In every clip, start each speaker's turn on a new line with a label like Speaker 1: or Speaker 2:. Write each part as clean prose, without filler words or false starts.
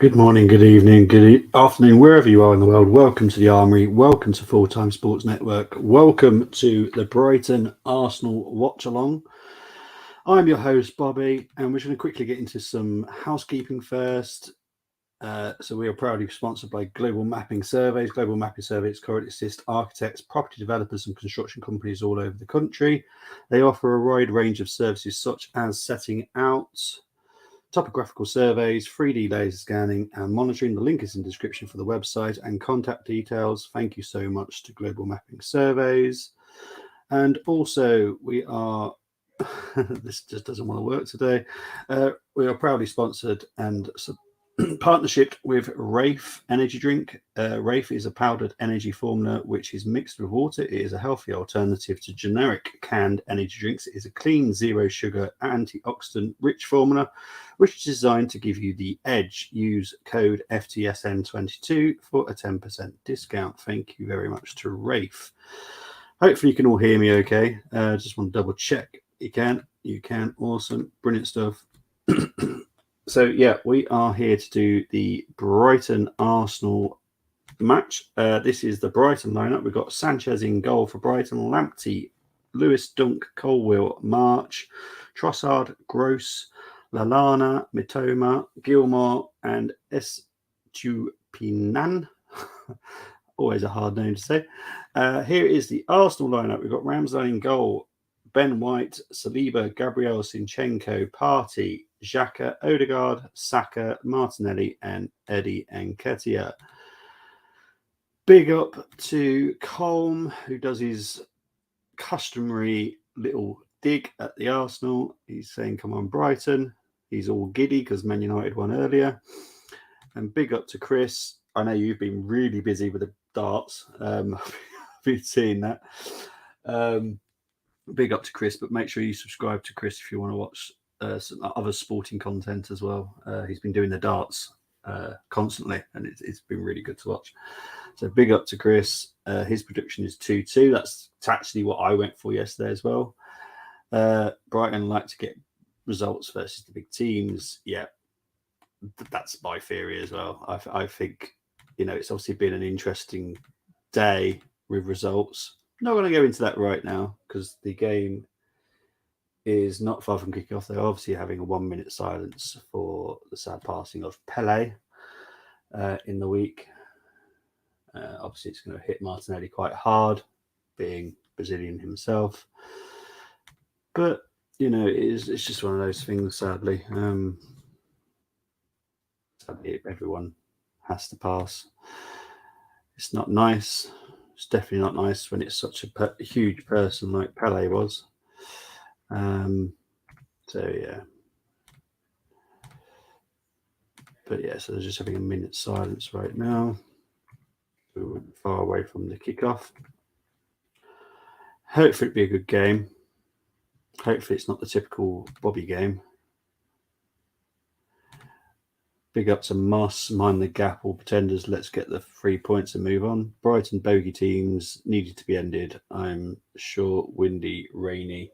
Speaker 1: Good morning, good evening, afternoon, wherever you are in the world. Welcome to the Armoury. Welcome to Full Time Sports Network. Welcome to the Brighton Arsenal Watchalong. I'm your host, Bobby, and we're just going to quickly get into some housekeeping first. So we are proudly sponsored by Global Mapping Surveys. Global Mapping Surveys currently assist architects, property developers and construction companies all over the country. They offer a wide range of services such as setting out topographical surveys, 3D laser scanning and monitoring. The link is in the description for the website and contact details. Thank you so much to Global Mapping Surveys. And also we are, this just doesn't want to work today. We are proudly sponsored and partnership with Rafe energy drink. Rafe is a powdered energy formula which is mixed with water. It is a healthy alternative to generic canned energy drinks. It is a clean, zero sugar, antioxidant rich formula which is designed to give you the edge. Use code FTSN22 for a 10% discount. Thank you very much to Rafe. Hopefully you can all hear me okay. Just want to double check. You can. Awesome. Brilliant stuff. So, yeah, we are here to do the Brighton Arsenal match. This is the Brighton lineup. We've got Sanchez in goal for Brighton, Lamptey, Lewis, Dunk, Colwill, March, Trossard, Gross, Lallana, Mitoma, Gilmore, and Estupinan. Always a hard name to say. Here is the Arsenal lineup. We've got Ramsdale in goal, Ben White, Saliba, Gabriel Sinchenko, Partey, Xhaka, Odegaard, Saka, Martinelli, and Eddie Nketiah. Big up to Colm, who does his customary little dig at the Arsenal. He's saying, come on, Brighton. He's all giddy because Man United won earlier. And big up to Chris. I know you've been really busy with the darts. I've been seeing that. Big up to Chris, but make sure you subscribe to Chris if you want to watch some other sporting content as well. He's been doing the darts constantly, and it's been really good to watch. So big up to Chris. His prediction is 2-2. That's actually what I went for yesterday as well. Brighton like to get results versus the big teams. Yeah, that's my theory as well. I think, it's obviously been an interesting day with results. Not going to go into that right now because the game is not far from kicking off. They're obviously having a 1 minute silence for the sad passing of Pele in the week. Obviously, it's going to hit Martinelli quite hard, being Brazilian himself. But, it's just one of those things, sadly. Sadly, everyone has to pass. It's not nice. It's definitely not nice when it's such a huge person like Pele was. So yeah. But yeah, so they're just having a minute silence right now. We're far away from the kickoff. Hopefully it'll be a good game. Hopefully it's not the typical Bobby game. Big up to Moss, mind the gap, all pretenders. Let's get the 3 points and move on. Brighton bogey teams needed to be ended. I'm sure windy, rainy.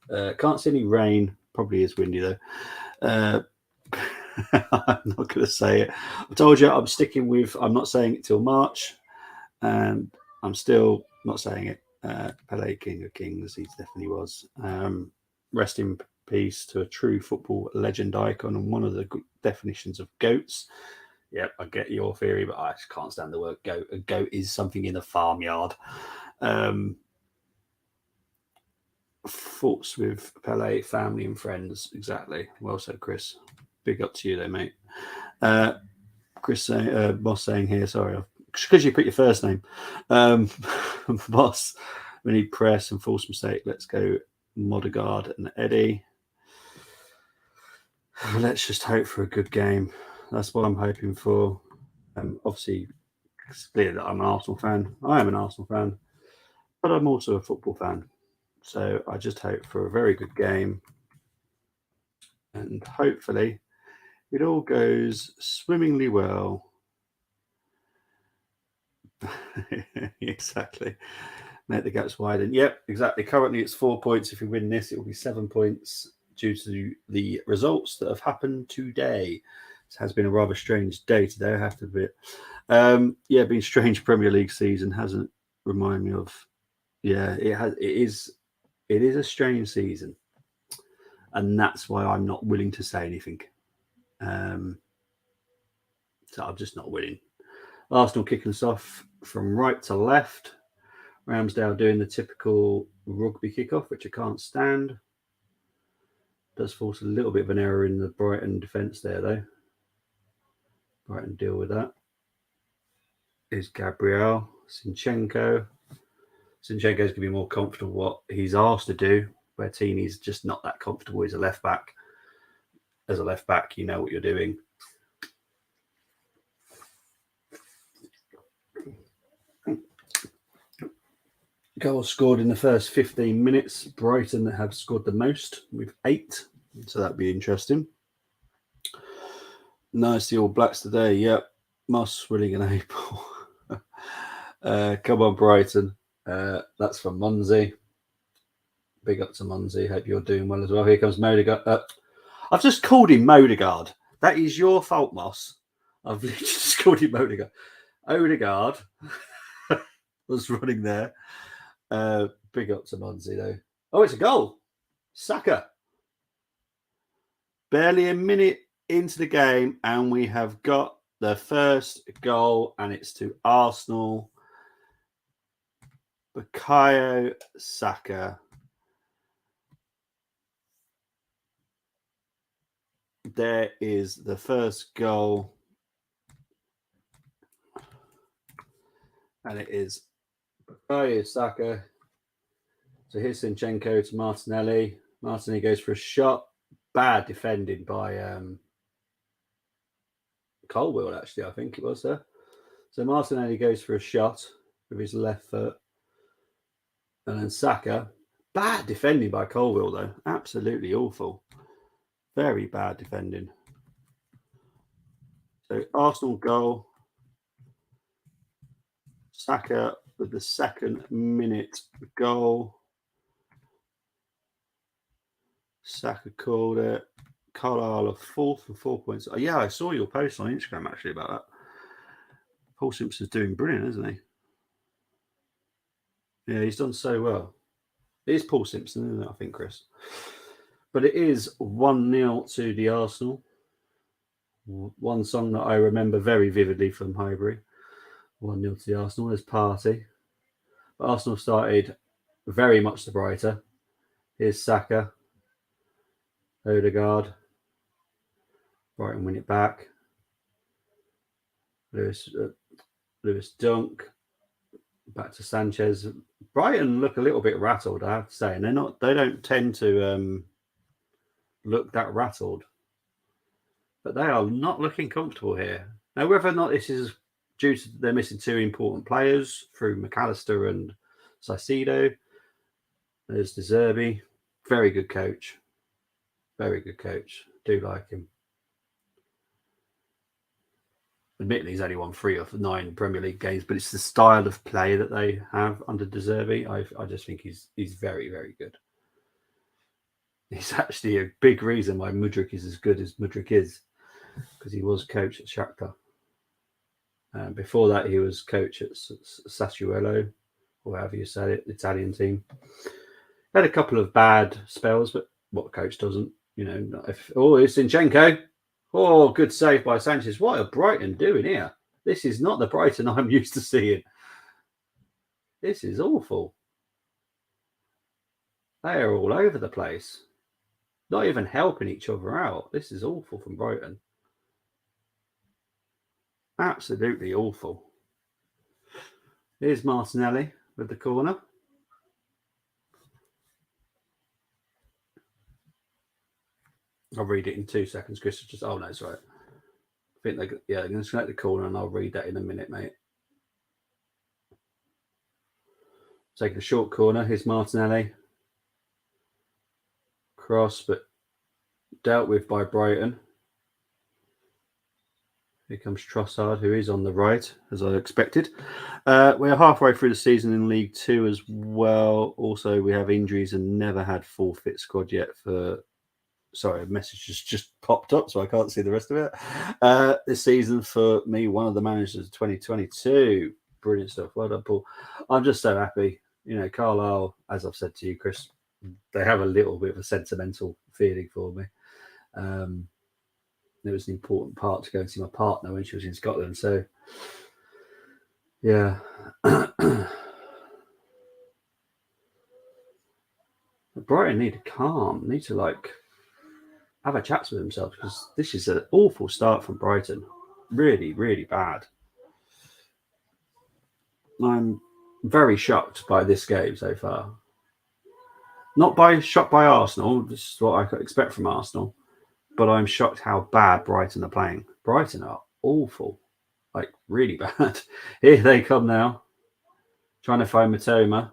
Speaker 1: Can't see any rain. Probably is windy though. I'm not going to say it. I told you I'm sticking with. I'm not saying it till March, and I'm still not saying it. Pele, King of Kings, he definitely was. Rest in peace to a true football legend icon and one of the definitions of goats. Yep, I get your theory, but I just can't stand the word goat. A goat is something in a farmyard. Thoughts with Pele, family and friends. Exactly. Well said, Chris. Big up to you there, mate. Chris saying, Boss saying here, sorry, because you put your first name. Boss, we need press and false mistake. Let's go Modegaard and Eddie. Let's just hope for a good game. That's what I'm hoping for. Obviously, it's clear that I'm an Arsenal fan. I am an Arsenal fan, but I'm also a football fan. So I just hope for a very good game. And hopefully it all goes swimmingly well. Exactly. Make the gaps widen. Yep, exactly. Currently it's 4 points. If we win this, it will be 7 points due to the results that have happened today. has been a rather strange day today, I have to admit. Been strange Premier League season hasn't reminded me of. Yeah, it is a strange season, and that's why I'm not willing to say anything. So I'm just not willing. Arsenal kicking us off from right to left. Ramsdale doing the typical rugby kickoff, which I can't stand. Does force a little bit of an error in the Brighton defence there, though. Brighton deal with that. Is Gabriel Zinchenko. Zinchenko's going to be more comfortable what he's asked to do. Bertini's just not that comfortable. He's a left back. As a left back, you know what you're doing. Goals scored in the first 15 minutes. Brighton have scored the most with 8. So that'd be interesting. Nice, the All Blacks today. Yep. Moss winning in April. Come on, Brighton. That's from Munzie. Big up to Munzie. Hope you're doing well as well. Here comes Modegaard. I've just called him Modegaard. That is your fault, Moss. I've literally just called him Modegaard. Odegaard was running there. Big up to Munzie, though. Oh, it's a goal. Saka. Barely a minute into the game, and we have got the first goal, and it's to Arsenal. Bukayo Saka. There is the first goal. And it is Bukayo Saka. So here's Zinchenko to Martinelli. Martinelli goes for a shot. Bad defending by Colwill, actually, I think it was there. So Martinelli goes for a shot with his left foot. And then Saka. Bad defending by Colwill, though. Absolutely awful. Very bad defending. So Arsenal goal. Saka with the second minute goal. Saka called it. Carlisle of 4th and 4 points. Oh, yeah, I saw your post on Instagram actually about that. Paul Simpson's doing brilliant, isn't he? Yeah, he's done so well. It is Paul Simpson, isn't it, I think, Chris? But it is 1-0 to the Arsenal. One song that I remember very vividly from Highbury. 1-0 to the Arsenal. There's Party. But Arsenal started very much the brighter. Here's Saka. Odegaard. Brighton win it back. Lewis Dunk. Back to Sanchez. Brighton look a little bit rattled, I have to say. And they don't tend to look that rattled. But they are not looking comfortable here. Now, whether or not this is due to they're missing 2 important players through McAllister and Saicedo. There's De Zerbi. Very good coach. Very good coach. Do like him. Admittedly, he's only won 3 of 9 Premier League games, but it's the style of play that they have under De Zerbi. I just think he's very, very good. He's actually a big reason why Mudryk is as good as Mudryk is, because he was coach at Shakhtar. Before that, he was coach at Sassuolo, or however you say it, the Italian team. Had a couple of bad spells, but what coach doesn't? You know, it's Zinchenko. Oh, good save by Sanchez. What are Brighton doing here? This is not the Brighton I'm used to seeing. This is awful. They are all over the place. Not even helping each other out. This is awful from Brighton. Absolutely awful. Here's Martinelli with the corner. I'll read it in 2 seconds, Chris. Oh, no, it's right. I think they're going to select the corner and I'll read that in a minute, mate. Taking a short corner. Here's Martinelli. Cross, but dealt with by Brighton. Here comes Trossard, who is on the right, as I expected. We're halfway through the season in League 2 as well. Also, we have injuries and never had full fit squad yet for sorry, a message just popped up, so I can't see the rest of it. This season for me, one of the managers of 2022. Brilliant stuff. Well done, Paul. I'm just so happy. You know, Carlisle, as I've said to you, Chris, they have a little bit of a sentimental feeling for me. It was an important part to go and see my partner when she was in Scotland. So, yeah. Brighton need to calm, need to have a chat with themselves, because this is an awful start from Brighton. Really, really bad. I'm very shocked by this game so far. Not shocked by Arsenal, this is what I could expect from Arsenal, but I'm shocked how bad Brighton are playing. Brighton are awful, like really bad. Here they come now, trying to find Matoma.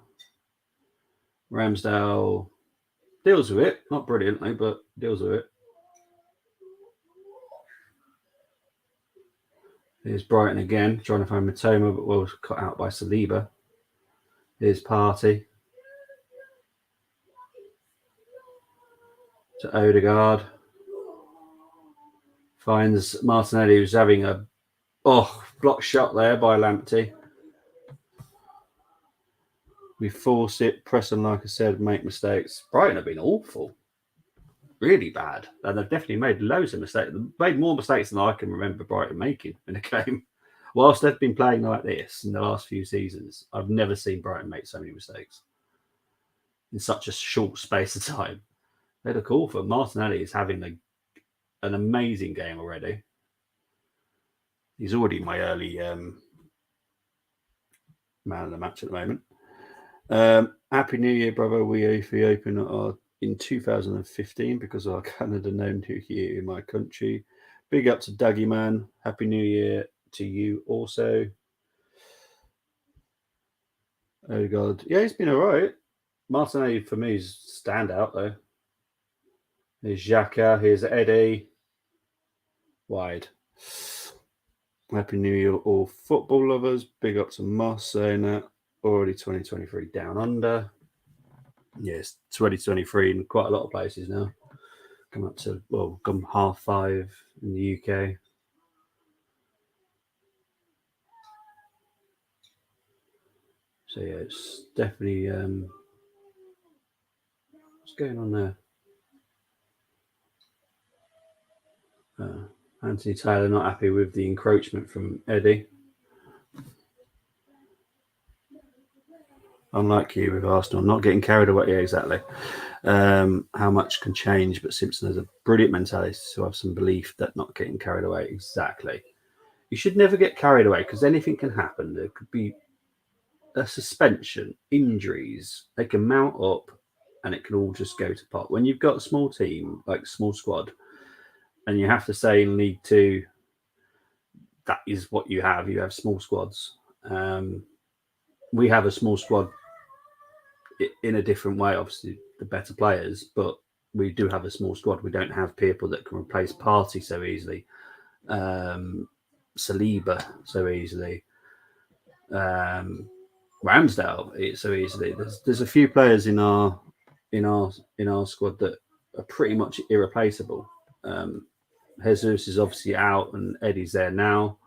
Speaker 1: Ramsdale deals with it, not brilliantly, but deals with it. Here's Brighton again, trying to find Matoma, but was cut out by Saliba. Here's Partey. To Odegaard. Finds Martinelli, who's having a block shot there by Lamptey. We force it, press them, like I said, make mistakes. Brighton have been awful. Really bad. And they've definitely made loads of mistakes. They've made more mistakes than I can remember Brighton making in a game. Whilst they've been playing like this in the last few seasons, I've never seen Brighton make so many mistakes in such a short space of time. They look awful. Martinelli is having an amazing game already. He's already my early man of the match at the moment. Happy New Year, brother. We open in 2015 because our Canada named New Year in my country. Big up to Dougie, man. Happy New Year to you also. Oh, God. Yeah, he's been all right. Martinelli, for me, is standout, though. Here's Xhaka. Here's Eddie. Wide. Happy New Year, all football lovers. Big up to Moss saying that. Already 2023 down under. Yes, 2023 in quite a lot of places now. Come up to, come 5:30 in the UK. So, yeah, it's definitely... what's going on there? Anthony Taylor not happy with the encroachment from Eddie. Unlike you with Arsenal, not getting carried away. Yeah, exactly. How much can change, but Simpson has a brilliant mentality to have some belief that not getting carried away. Exactly. You should never get carried away because anything can happen. There could be a suspension, injuries. They can mount up and it can all just go to pot. When you've got a small team, like small squad, and you have to say in League Two, that is what you have. You have small squads. We have a small squad in a different way, obviously the better players, but we do have a small squad. We don't have people that can replace Partey so easily, Saliba so easily, Ramsdale so easily. There's a few players in our squad that are pretty much irreplaceable. Jesus is obviously out and Eddie's there now.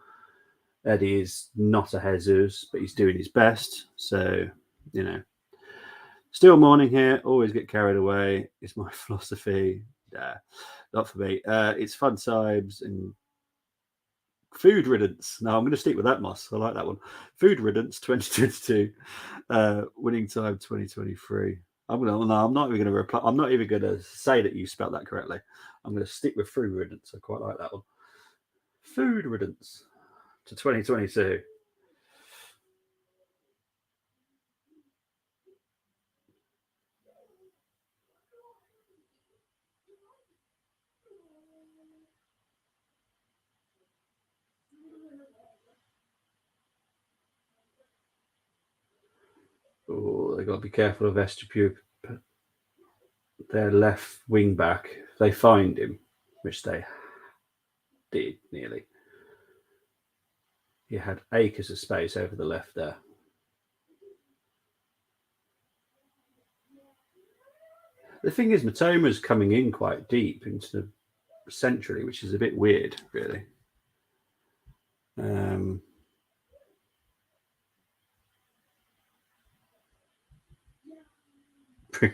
Speaker 1: Eddie is not a Jesus, but he's doing his best. So, still morning here. Always get carried away. It's my philosophy. Not for me. It's fun times and food riddance. No, I'm going to stick with that, Moss. I like that one. Food riddance 2022. Winning time 2023. I'm not even going to reply. I'm not even going to say that you spelled that correctly. I'm going to stick with food riddance. I quite like that one. Food riddance to 2022. Oh, they got to be careful of Estepure. Their left wing back. If they find him, which they did nearly. He had acres of space over the left there. The thing is, Matoma's coming in quite deep into centrally, which is a bit weird, really. Bring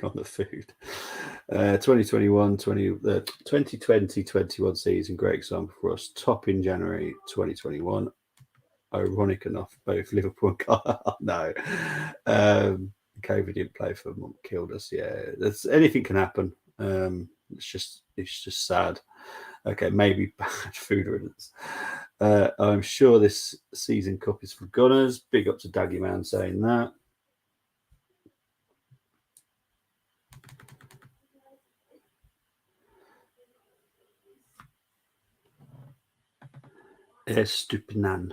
Speaker 1: on the food. 2020-21 season, great example for us. Top in January 2021. Ironic enough, both Liverpool and no. COVID didn't play for a month, killed us. Yeah, anything can happen. It's just sad. Okay, maybe bad food riddance. I'm sure this season cup is for Gunners. Big up to Daggy Man saying that. Estupinan.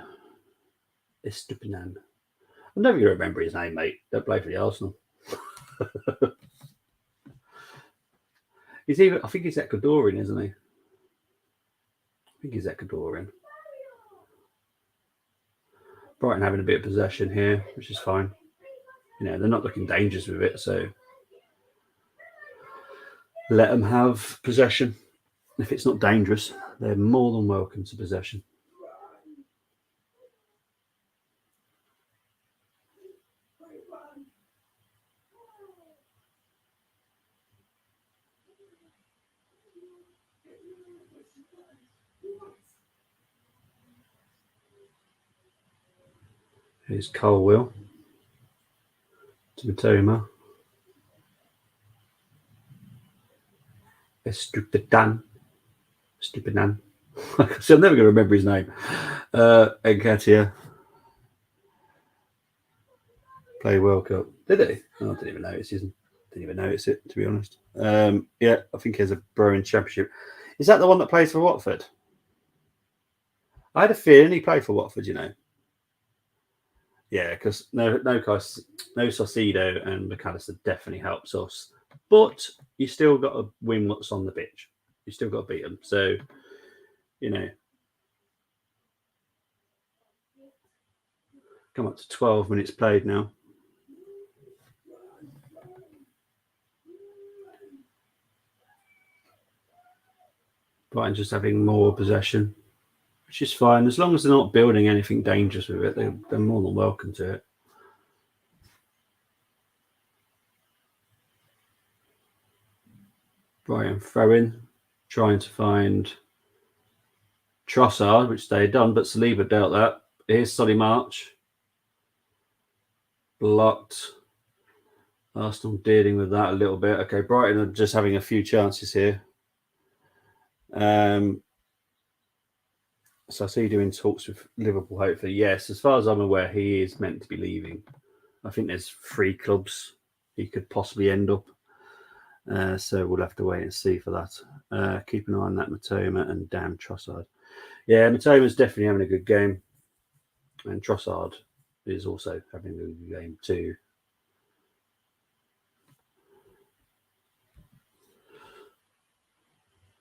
Speaker 1: I'm never going to remember his name, mate. Don't play for the Arsenal. I think he's Ecuadorian, isn't he? I think he's Ecuadorian. Brighton having a bit of possession here, which is fine. They're not looking dangerous with it, so let them have possession. If it's not dangerous, they're more than welcome to possession. Here's Colwill to Matoma. Estupinan. So I'm never going to remember his name. Encatia. Play World Cup. Did he? Oh, I didn't even notice. Didn't even notice it, to be honest. Yeah, I think he has a Brewing Championship. Is that the one that plays for Watford? I had a feeling he played for Watford, Yeah, because no Saucedo and McAllister definitely helps us. But you still got to win what's on the pitch. You still got to beat them. So, come up to 12 minutes played now. Brighton just having more possession, which is fine. As long as they're not building anything dangerous with it, they're more than welcome to it. Brighton throwing, trying to find Trossard, which they had done, but Saliba dealt that. Here's Solly March. Blocked. Arsenal dealing with that a little bit. Okay, Brighton are just having a few chances here. So I see you doing talks with Liverpool, hopefully. Yes, as far as I'm aware, he is meant to be leaving. I think there's 3 clubs he could possibly end up. So we'll have to wait and see for that. Keep an eye on that Matoma and damn Trossard. Yeah, Matoma's definitely having a good game. And Trossard is also having a good game too.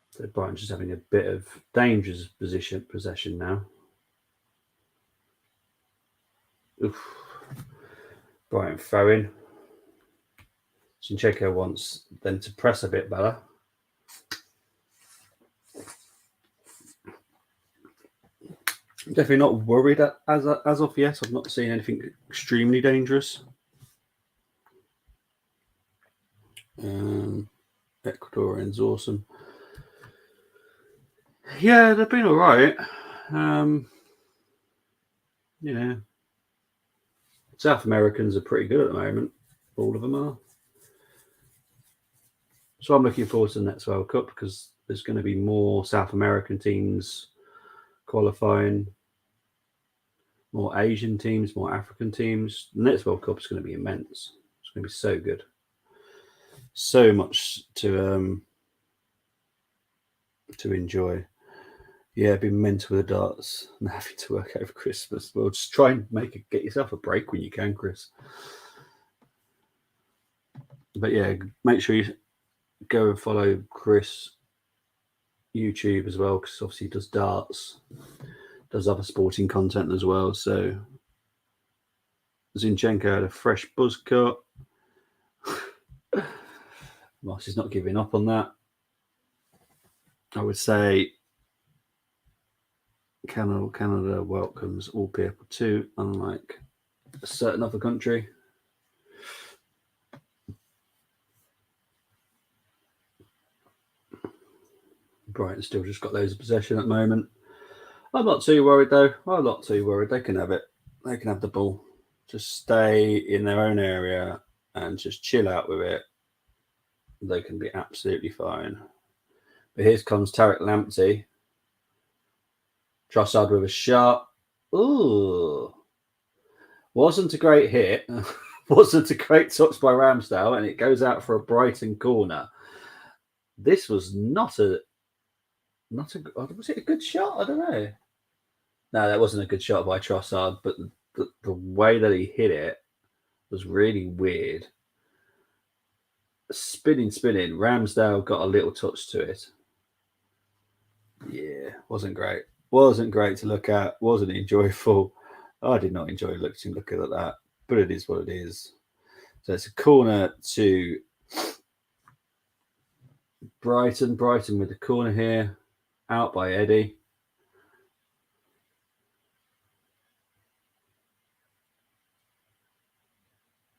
Speaker 1: So Brighton's just having a bit of dangerous possession now. Oof. Brighton throwing. Zinchenko wants them to press a bit better. I'm definitely not worried as of yet. I've not seen anything extremely dangerous. Ecuadorian's awesome. Yeah, they've been all right. South Americans are pretty good at the moment. All of them are. So I'm looking forward to the next World Cup because there's going to be more South American teams qualifying, more Asian teams, more African teams. The next World Cup is going to be immense. It's going to be so good. So much to enjoy. Yeah, being mental with the darts and having to work over Christmas. Well, just try and get yourself a break when you can, Chris. But yeah, make sure you go and follow Chris YouTube as well, because obviously he does darts, does other sporting content as well. So Zinchenko had a fresh buzz cut. Moss is not giving up on that. I would say Canada welcomes all people too, unlike a certain other country. Brighton still just got loads of possession at the moment. I'm not too worried though. I'm not too worried. They can have it. They can have the ball. Just stay in their own area and just chill out with it. They can be absolutely fine. But here comes Tarek Lamptey. Trossard with a shot. Ooh. Wasn't a great hit. Wasn't a great touch by Ramsdale, and it goes out for a Brighton corner. This was not a. Was it a good shot? I don't know. No, that wasn't a good shot by Trossard, but the way that he hit it was really weird. Spinning. Ramsdale got a little touch to it. Yeah, wasn't great. Wasn't great to look at. Wasn't enjoyable. I did not enjoy looking at that, but it is what it is. So it's a corner to Brighton. Brighton with the corner here, out by Eddie.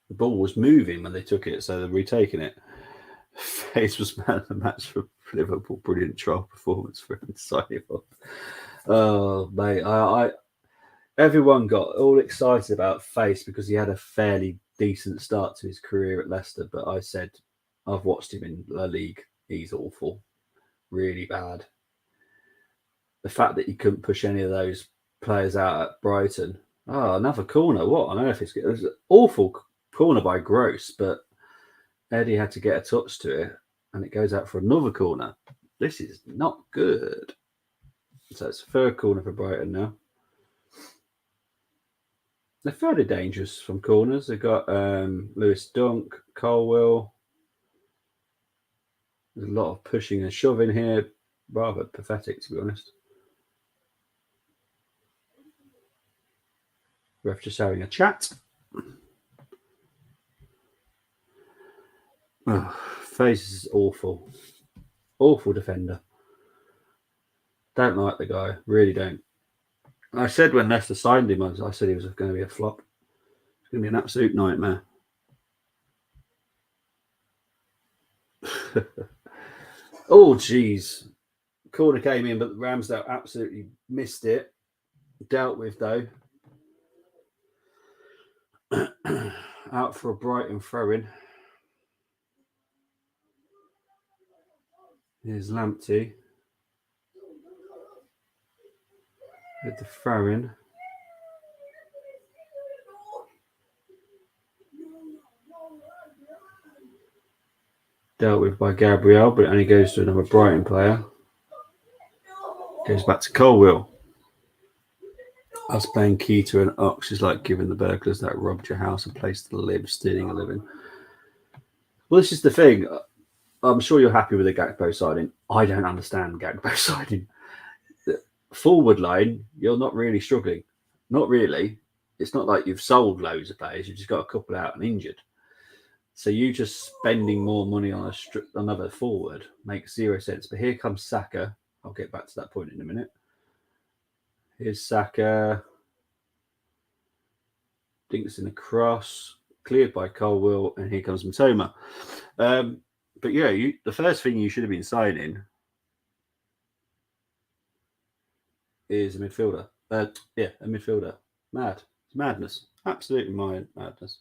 Speaker 1: The ball was moving when they took it, so they're retaking it. Faze was man of the match for Liverpool. Brilliant trial performance for him to sign him up. Oh, mate, everyone got all excited about Face because he had a fairly decent start to his career at Leicester. But I said, I've watched him in La Ligue. He's awful, really bad. The fact that he couldn't push any of those players out at Brighton. Oh, another corner. What on earth is it? It was an awful corner by Gross, but Eddie had to get a touch to it, and it goes out for another corner. This is not good. So it's a third corner for Brighton now. They're fairly dangerous from corners. They've got Lewis Dunk, Colwill. There's a lot of pushing and shoving here. Rather pathetic, to be honest. Ref just having a chat. Oh, Face is awful. Awful defender. Don't like the guy. Really don't. I said when Leicester signed him, I said he was going to be a flop. It's going to be an absolute nightmare. Oh, jeez. Corner came in, but Ramsdale absolutely missed it. Dealt with, though. Out for a Brighton throw-in. Here's Lamptey. With the throw-in. Dealt with by Gabriel, but it only goes to another Brighton player. Goes back to Colwill. Us playing Keita and Ox is like giving the burglars that robbed your house a place to live, stealing a living. Well, this is the thing. I'm sure you're happy with the Gakpo signing. I don't understand Gakpo signing. The forward line, you're not really struggling. Not really. It's not like you've sold loads of players. You've just got a couple out and injured. So you just spending more money on another forward makes zero sense. But here comes Saka. I'll get back to that point in a minute. Here's Saka. Dinks in the cross. Cleared by Colwill. And here comes Matoma. But yeah, the first thing you should have been signing is a midfielder. A midfielder. Mad. It's madness. Absolutely madness.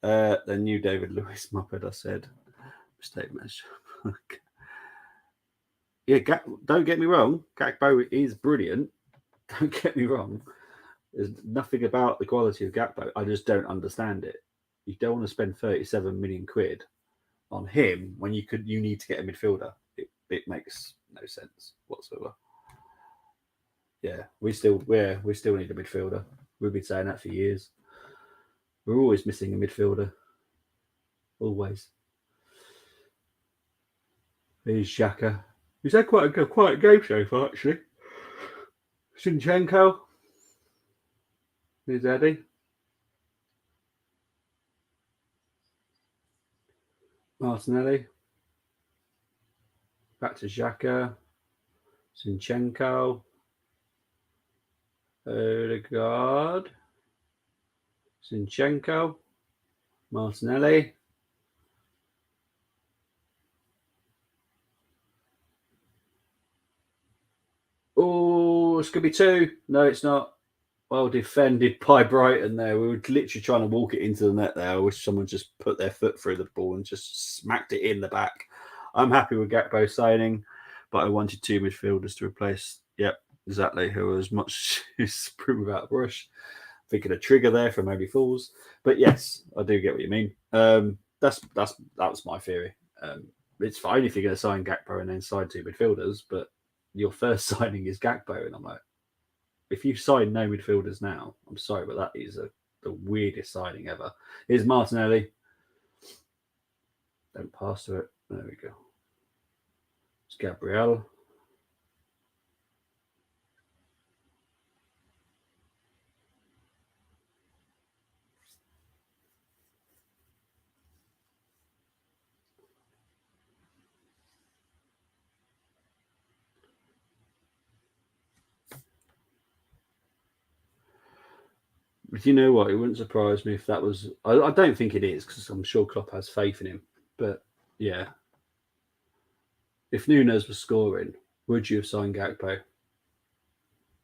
Speaker 1: The new David Lewis Muppet, I said. Mistake match. Yeah, don't get me wrong. Gakpo is brilliant. Don't get me wrong. There's nothing about the quality of Gakpo. I just don't understand it. You don't want to spend 37 million quid on him when you need to get a midfielder. It makes no sense whatsoever. Yeah, we still need a midfielder. We've been saying that for years. We're always missing a midfielder. Always. Here's Xhaka. He's had quite a game so far, actually. Zinchenko. Here's Eddie. Martinelli. Back to Xhaka. Zinchenko. Odegaard. Zinchenko. Martinelli. Oh, it's going to be 2. No, it's not. Well defended by Brighton there. We were literally trying to walk it into the net there. I wish someone just put their foot through the ball and just smacked it in the back. I'm happy with Gakpo signing, but I wanted 2 midfielders to replace. Yep, exactly. Who was much prove without a brush. Thinking a trigger there for maybe fools. But yes, I do get what you mean. That was my theory. It's fine if you're going to sign Gakpo and then sign 2 midfielders, but your first signing is Gakpo, and I'm like, if you sign no midfielders now, I'm sorry, but that is the weirdest signing ever. Here's Martinelli. Don't pass to it. There we go. It's Gabriel. But you know what? It wouldn't surprise me if that was. I don't think it is because I'm sure Klopp has faith in him. But yeah, if Nunes was scoring, would you have signed Gakpo?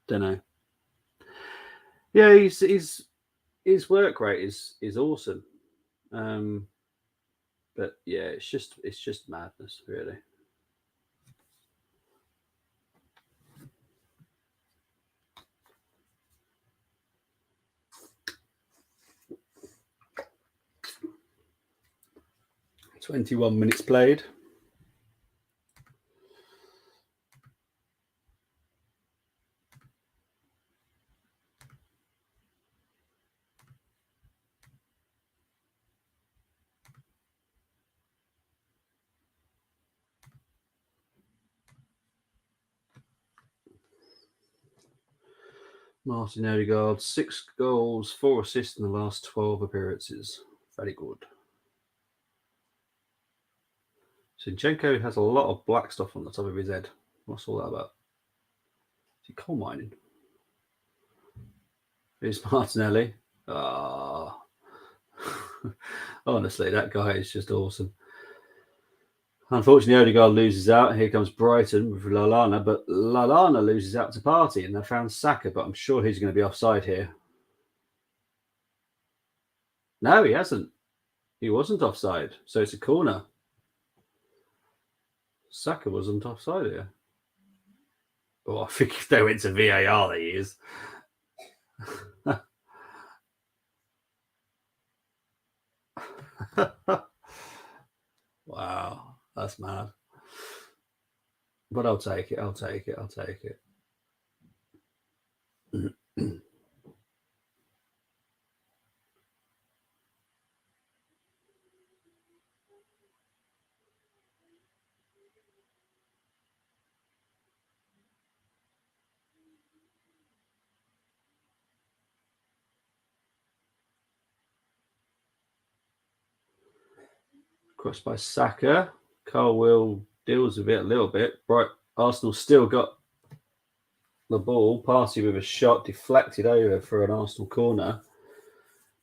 Speaker 1: Don't know. Yeah, his work rate is awesome. But yeah, it's just madness, really. "21 minutes played." Martin Odegaard, 6 goals, 4 assists in the last 12 appearances. Very good. Zinchenko has a lot of black stuff on the top of his head. What's all that about? Is he coal mining? Here's Martinelli. Honestly, that guy is just awesome. Unfortunately, Odegaard loses out. Here comes Brighton with Lallana, but Lallana loses out to Partey, and they found Saka, but I'm sure he's going to be offside here. No, he hasn't. He wasn't offside, so it's a corner. Saka wasn't offside here. Oh, I think if they went to VAR, he is. Wow, that's mad. But I'll take it. I'll take it. I'll take it. Crossed by Saka. Carl deals with it a little bit. Right, Arsenal still got the ball. Partey with a shot deflected over for an Arsenal corner.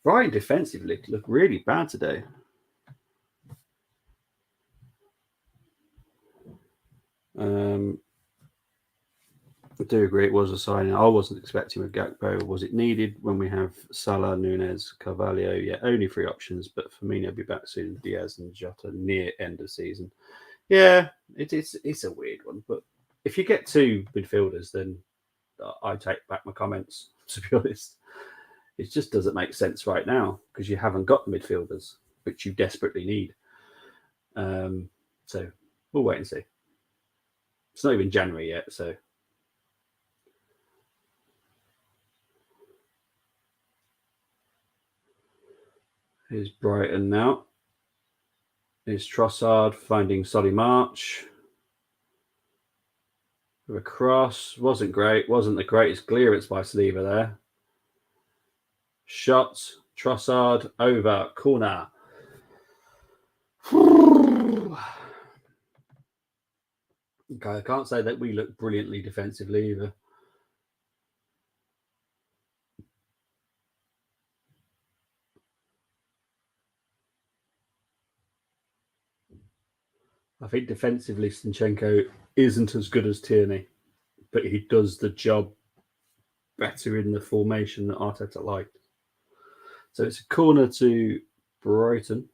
Speaker 1: Brighton defensively look really bad today. I do agree it was a signing. I wasn't expecting with Gakpo. Was it needed when we have Salah, Nunes, Carvalho? Yeah, only 3 options, but Firmino will be back soon. Diaz and Jota near end of season. Yeah, it's a weird one, but if you get 2 midfielders, then I take back my comments. To be honest, it just doesn't make sense right now because you haven't got the midfielders, which you desperately need. So we'll wait and see. It's not even January yet, so. Here's Brighton now. Here's Trossard finding Solly March. With a cross. Wasn't great. Wasn't the greatest clearance by Saliba there. Shot. Trossard over. Corner. Okay, I can't say that we look brilliantly defensively either. I think defensively, Zinchenko isn't as good as Tierney, but he does the job better in the formation that Arteta liked. So it's a corner to Brighton.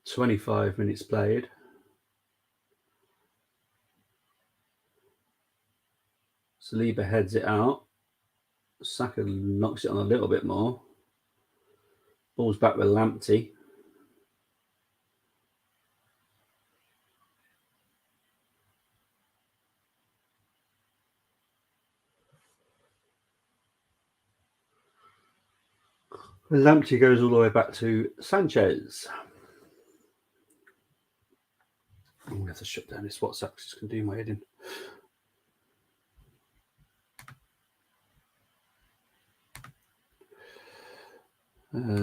Speaker 1: 25 minutes played. Saliba heads it out. Saka knocks it on a little bit more. Ball's back with Lamptey. Lamptey goes all the way back to Sanchez. I'm going to have to shut down this WhatsApp because it's going to do my head in.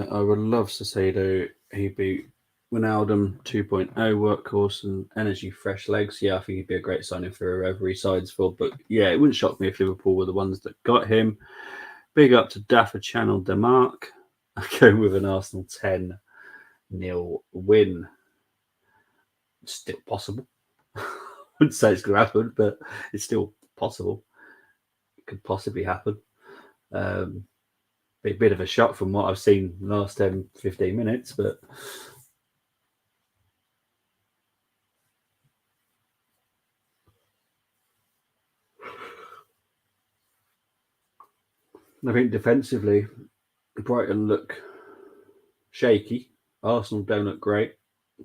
Speaker 1: I would love Sasado. He'd be Wijnaldum 2.0 workhorse and energy fresh legs. Yeah, I think he'd be a great signing for whoever he signs for. But yeah, it wouldn't shock me if Liverpool were the ones that got him. Big up to Daffer Channel Denmark. I go with an Arsenal 10-0 win. Still possible. I wouldn't say it's going to happen, but it's still possible. It could possibly happen. Be a bit of a shock from what I've seen the last 10, 15 minutes, but I think defensively, Brighton look shaky. Arsenal don't look great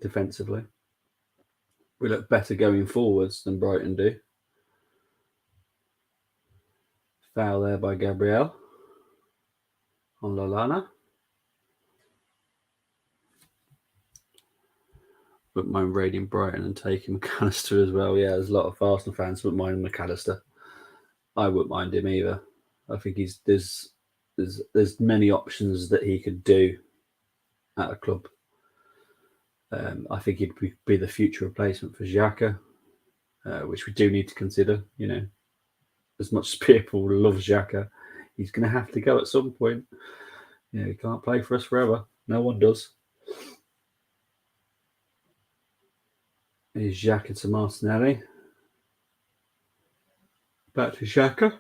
Speaker 1: defensively. We look better going forwards than Brighton do. Foul there by Gabriel on Lallana. Wouldn't mind raiding Brighton and taking McAllister as well. Yeah, there's a lot of Arsenal fans wouldn't mind McAllister. I wouldn't mind him either. I think there's many options that he could do at a club. I think he'd be the future replacement for Xhaka, which we do need to consider. You know, as much as people love Xhaka, he's going to have to go at some point. You know, he can't play for us forever. No one does. Here's Xhaka to Martinelli. Back to Xhaka.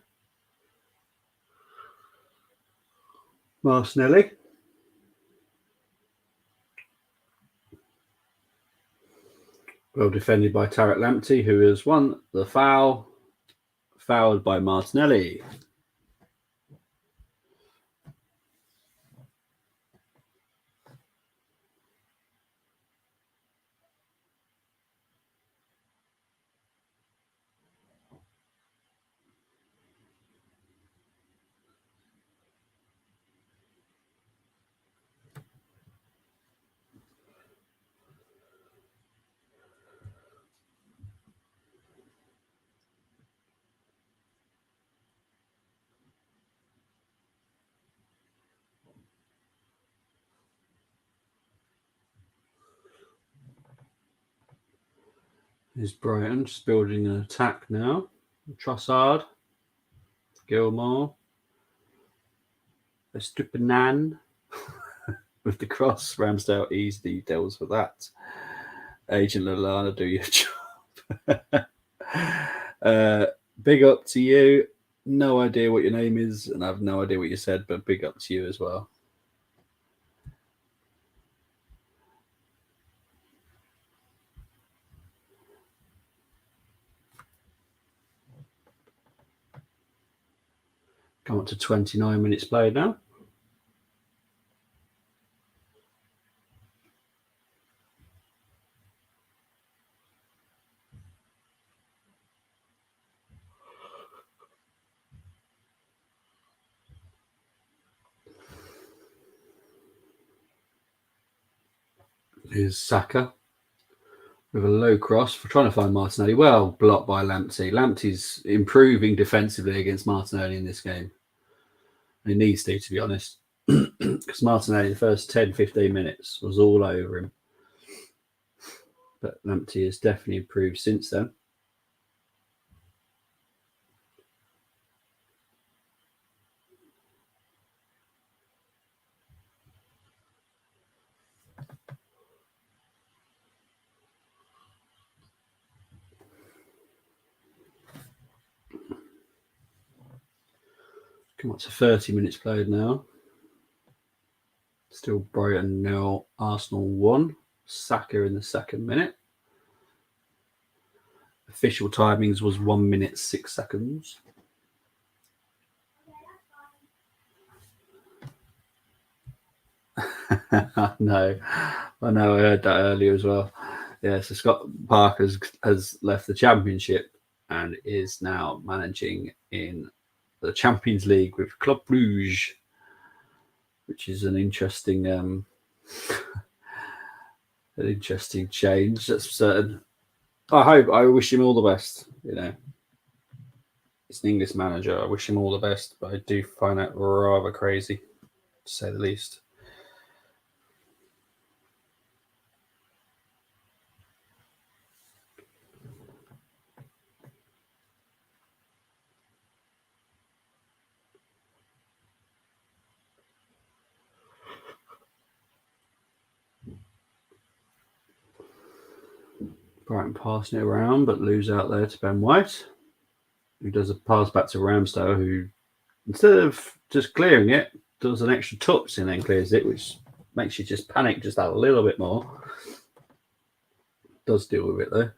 Speaker 1: Martinelli. Well defended by Tarek Lamptey, who has won the foul. Fouled by Martinelli. Is Brighton just building an attack now? Trossard, Gilmore, Estupinan with the cross. Ramsdale easily deals with that. Agent Lallana, do your job. Big up to you. No idea what your name is, and I have no idea what you said, but big up to you as well. Come up to 29 minutes played now. Here's Saka with a low cross for trying to find Martinelli. Well, blocked by Lamptey. Lamptey's improving defensively against Martinelli in this game. He needs to be honest. Because Martinelli, the first 10, 15 minutes, was all over him. But Lamptey has definitely improved since then. Come on to 30 minutes played now. Still Brighton 0, Arsenal 1. Saka in the second minute. Official timings was 1 minute 6 seconds. No, I know. I heard that earlier as well. Yeah, so Scott Parker has left the Championship and is now managing in the Champions League with Club Brugge, which is an interesting change. That's certain. I wish him all the best. You know, it's an English manager. I wish him all the best, but I do find that rather crazy, to say the least. Brighton passing it around, but lose out there to Ben White, who does a pass back to Ramsdale, who, instead of just clearing it, does an extra touch and then clears it, which makes you just panic just a little bit more. Does deal with it, though.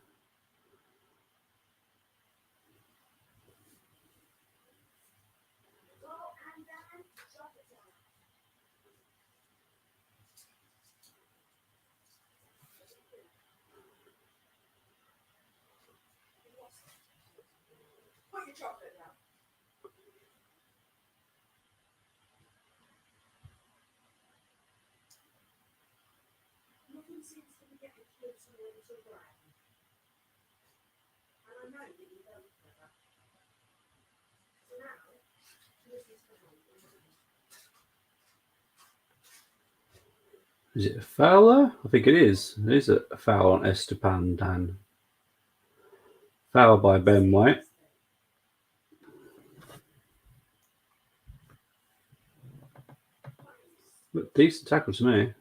Speaker 1: Is it a foul there? I think it is. It is a foul on Esteban Dan. Foul by Ben White. But decent tackle to me.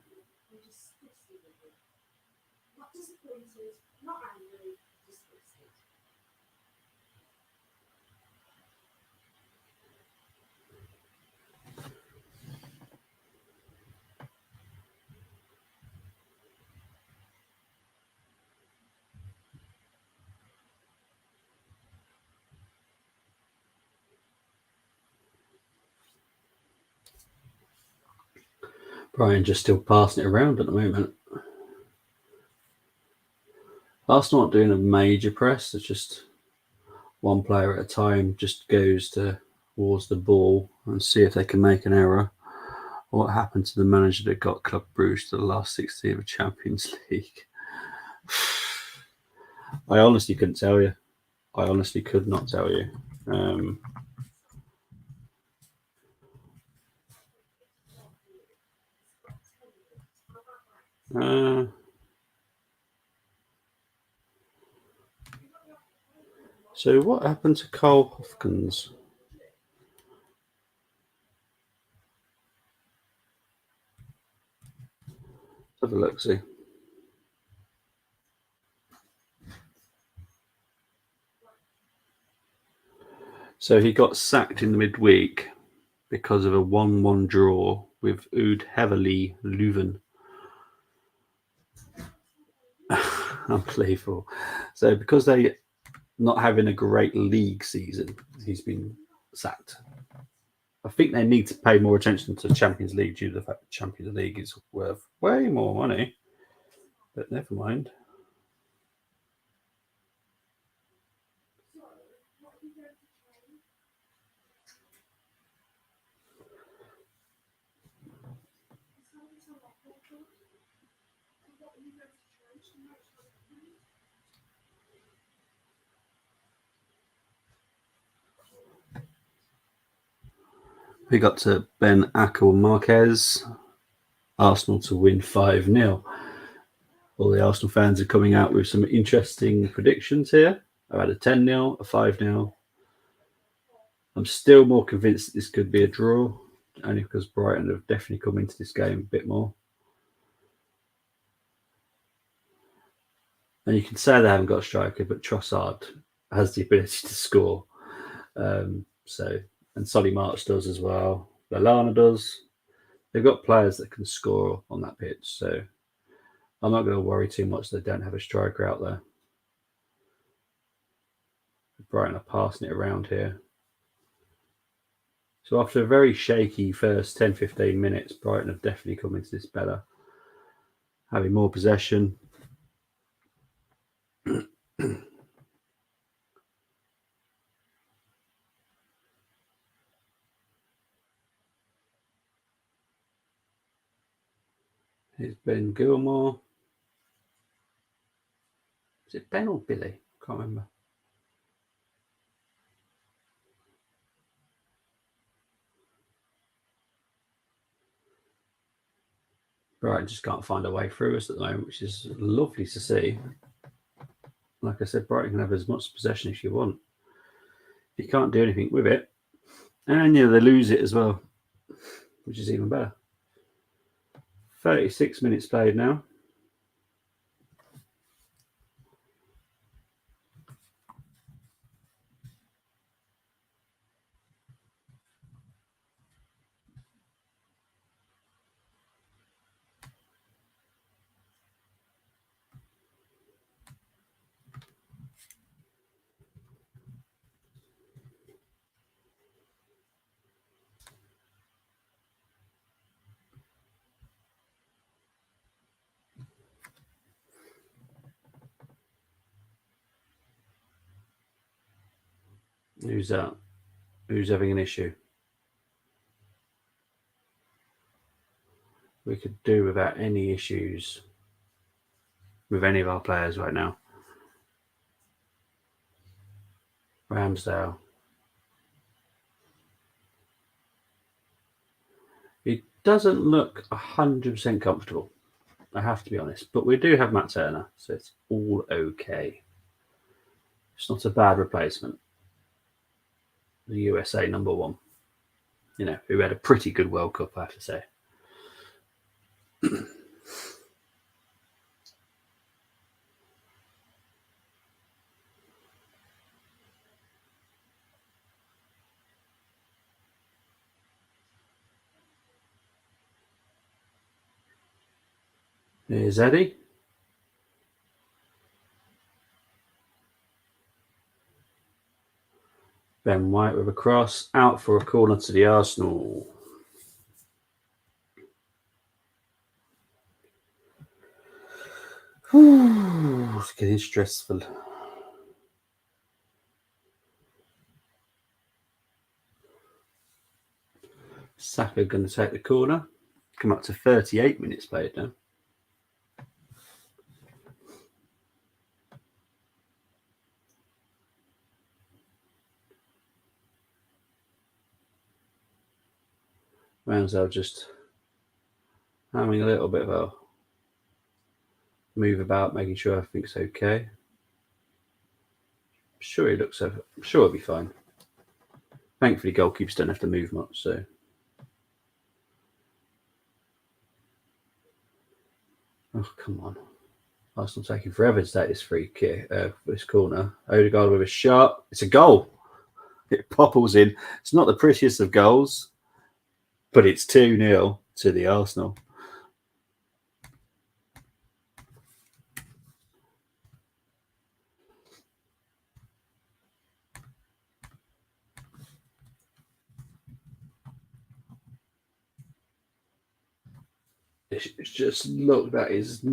Speaker 1: Brian just still passing it around at the moment. Arsenal not doing a major press. It's just one player at a time just goes towards the ball and see if they can make an error. What happened to the manager that got Club Brugge to the last 16 of the Champions League? I honestly couldn't tell you. I honestly could not tell you. So what happened to Cole Hopkins? Let's have a look, see. So he got sacked in the midweek because of a 1-1 draw with Oud Heavily Leuven. Unbelievable. So because they not having a great league season, he's been sacked. I think they need to pay more attention to the Champions League due to the fact the Champions League is worth way more money. But never mind. We got to Ben Akel Marquez, Arsenal to win 5-0. All the Arsenal fans are coming out with some interesting predictions here. I've had a 10-0, a 5-0. I'm still more convinced that this could be a draw, only because Brighton have definitely come into this game a bit more. And you can say they haven't got a striker, but Trossard has the ability to score. And Solly March does as well. Lallana does. They've got players that can score on that pitch, so I'm not going to worry too much they don't have a striker out there. Brighton are passing it around here. So after a very shaky first 10-15 minutes, Brighton have definitely come into this better, having more possession. Here's Ben Gilmore. Is it Ben or Billy? I can't remember. Brighton just can't find a way through us at the moment, which is lovely to see. Like I said, Brighton can have as much possession as you want. You can't do anything with it. And they lose it as well, which is even better. 36 minutes played now. Who's that? Who's having an issue? We could do without any issues with any of our players right now. Ramsdale. He doesn't look 100% comfortable, I have to be honest. But we do have Matt Turner, so it's all okay. It's not a bad replacement. The USA number one, who had a pretty good World Cup, I have to say. Here's Eddie. Ben White with a cross, out for a corner to the Arsenal. It's getting stressful. Saka going to take the corner. Come up to 38 minutes played now. Ramsdale just having a little bit of a move about, making sure everything's okay. I'm sure it'll be fine. Thankfully, goalkeepers don't have to move much, so. Oh, come on. Arsenal taking forever to take this free kick, this corner. Odegaard with a shot. It's a goal. It popples in. It's not the prettiest of goals, but it's 2-0 to the Arsenal. It's just look, that is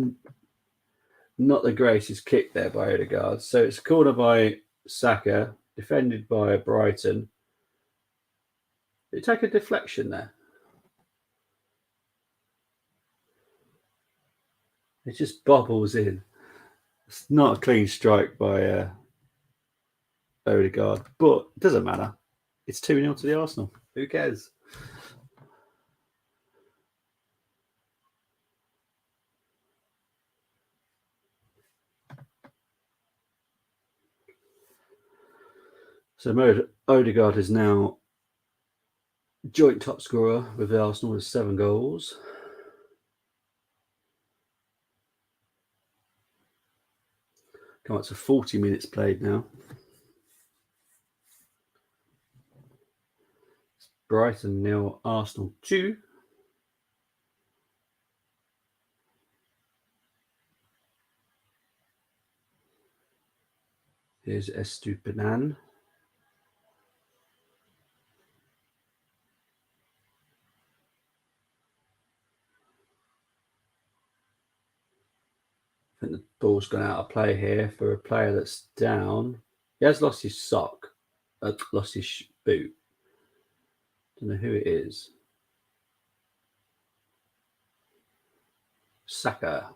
Speaker 1: not the greatest kick there by Odegaard. So it's a corner by Saka, defended by Brighton. Did it take a deflection there? It just bobbles in. It's not a clean strike by Odegaard, but it doesn't matter. It's 2-0 to the Arsenal. Who cares? So Odegaard is now joint top scorer with Arsenal with 7 goals. Come up to 40 minutes played now. Brighton 0, Arsenal 2. Here's Estupinan. I think the ball's gone out of play here for a player that's down. He has lost his sock, lost his boot. Don't know who it is. Saka.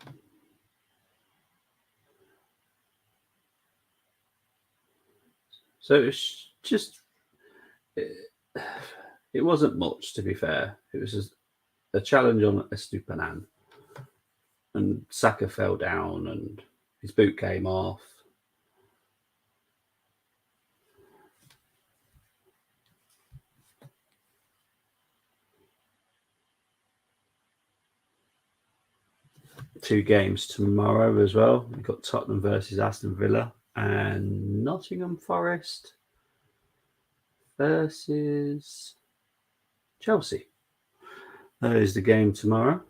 Speaker 1: So it's just, it wasn't much, to be fair. It was just a challenge on Estupinan. And Saka fell down and his boot came off. Two games tomorrow as well. We've got Tottenham versus Aston Villa and Nottingham Forest versus Chelsea. That is the game tomorrow.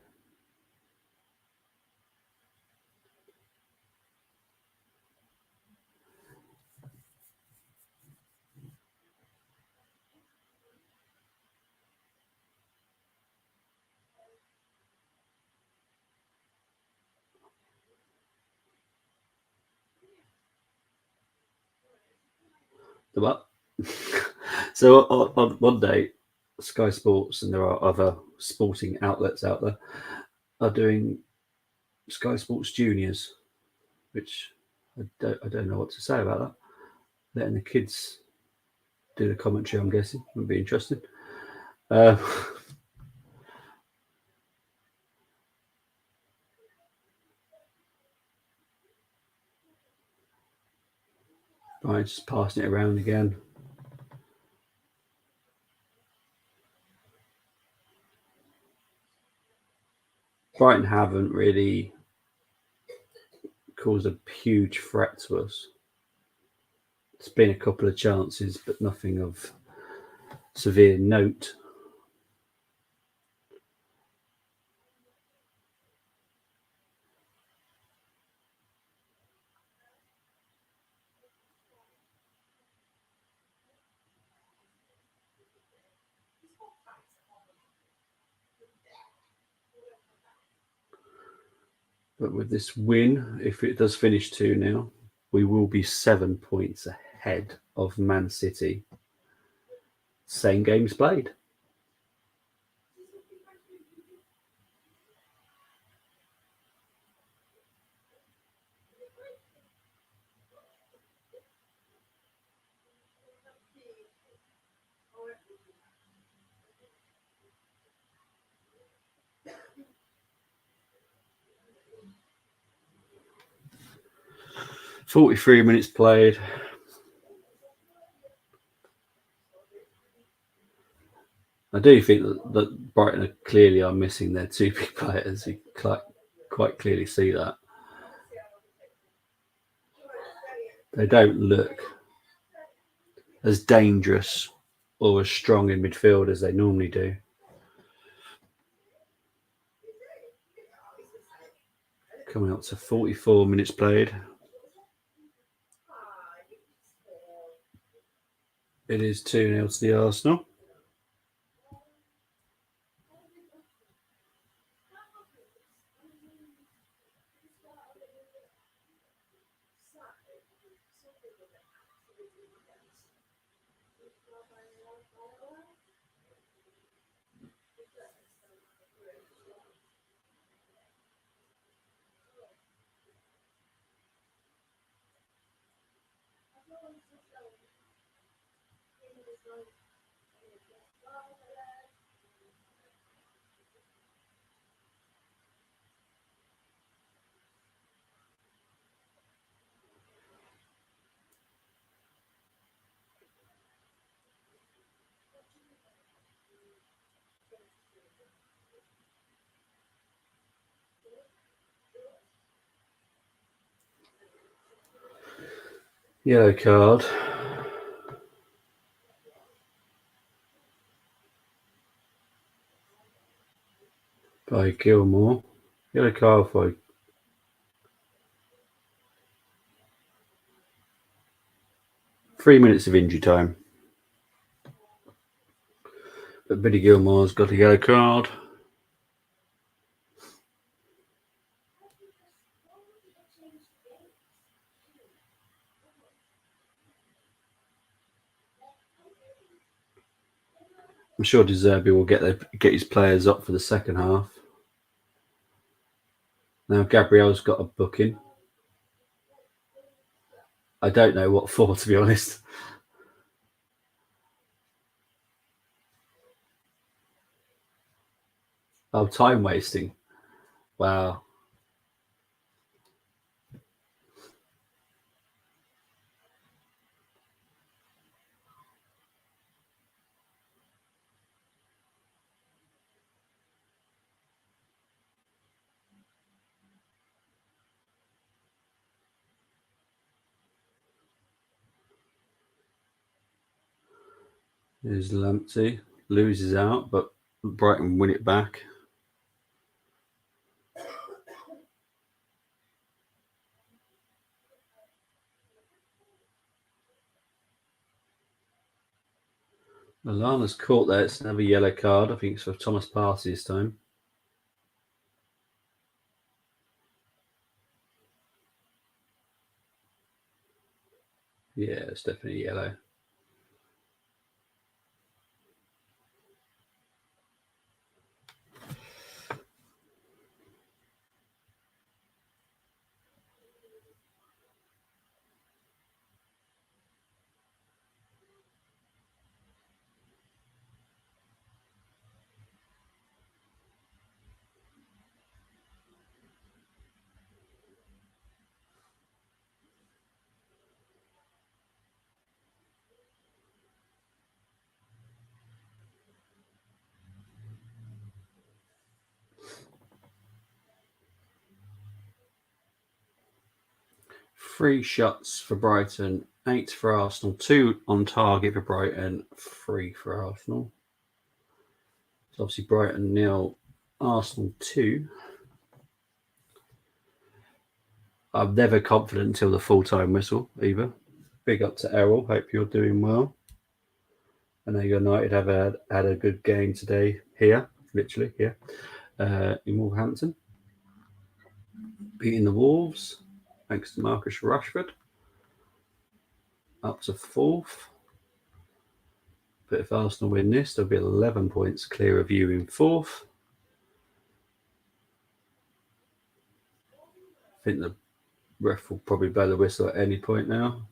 Speaker 1: The what? So on one day, Sky Sports, and there are other sporting outlets out there, are doing Sky Sports Juniors, which I don't know what to say about that. Letting the kids do the commentary, I'm guessing, would be interesting. Right, just passing it around again. Brighton haven't really caused a huge threat to us. It's been a couple of chances, but nothing of severe note. But with this win, if it does finish 2-0, we will be 7 points ahead of Man City. Same games played. "43 minutes played. I do think that Brighton clearly are missing their two big players. You quite clearly see that. They don't look as dangerous or as strong in midfield as they normally do. Coming up to 44 minutes played. It is 2-0 to the Arsenal. Yellow card. By Gilmore. Yellow card for 3 minutes of injury time. But Billy Gilmore's got a yellow card. I'm sure De Zerbi will get his players up for the second half. Now Gabriel's got a booking. I don't know what for, to be honest. Oh, time wasting. Wow. There's Lamptey. Loses out, but Brighton win it back. Lallana's caught there. It's another yellow card. I think it's for Thomas Partey this time. Yeah, it's definitely yellow. Three shots for Brighton, 8 for Arsenal, 2 on target for Brighton, 3 for Arsenal. So obviously Brighton 0, Arsenal 2. I'm never confident until the full-time whistle either. Big up to Errol. Hope you're doing well. I know United have had a good game today here, literally here, in Wolverhampton. Beating the Wolves, thanks to Marcus Rashford. Up to 4th. But if Arsenal win this, they'll be 11 points clear of you in 4th. I think the ref will probably blow the whistle at any point now.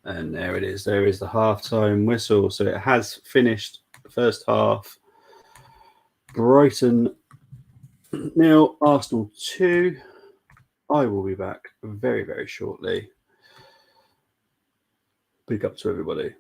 Speaker 1: And there it is. There is the half-time whistle. So it has finished the first half. Brighton 0, Arsenal 2. I will be back very, very shortly. Big up to everybody.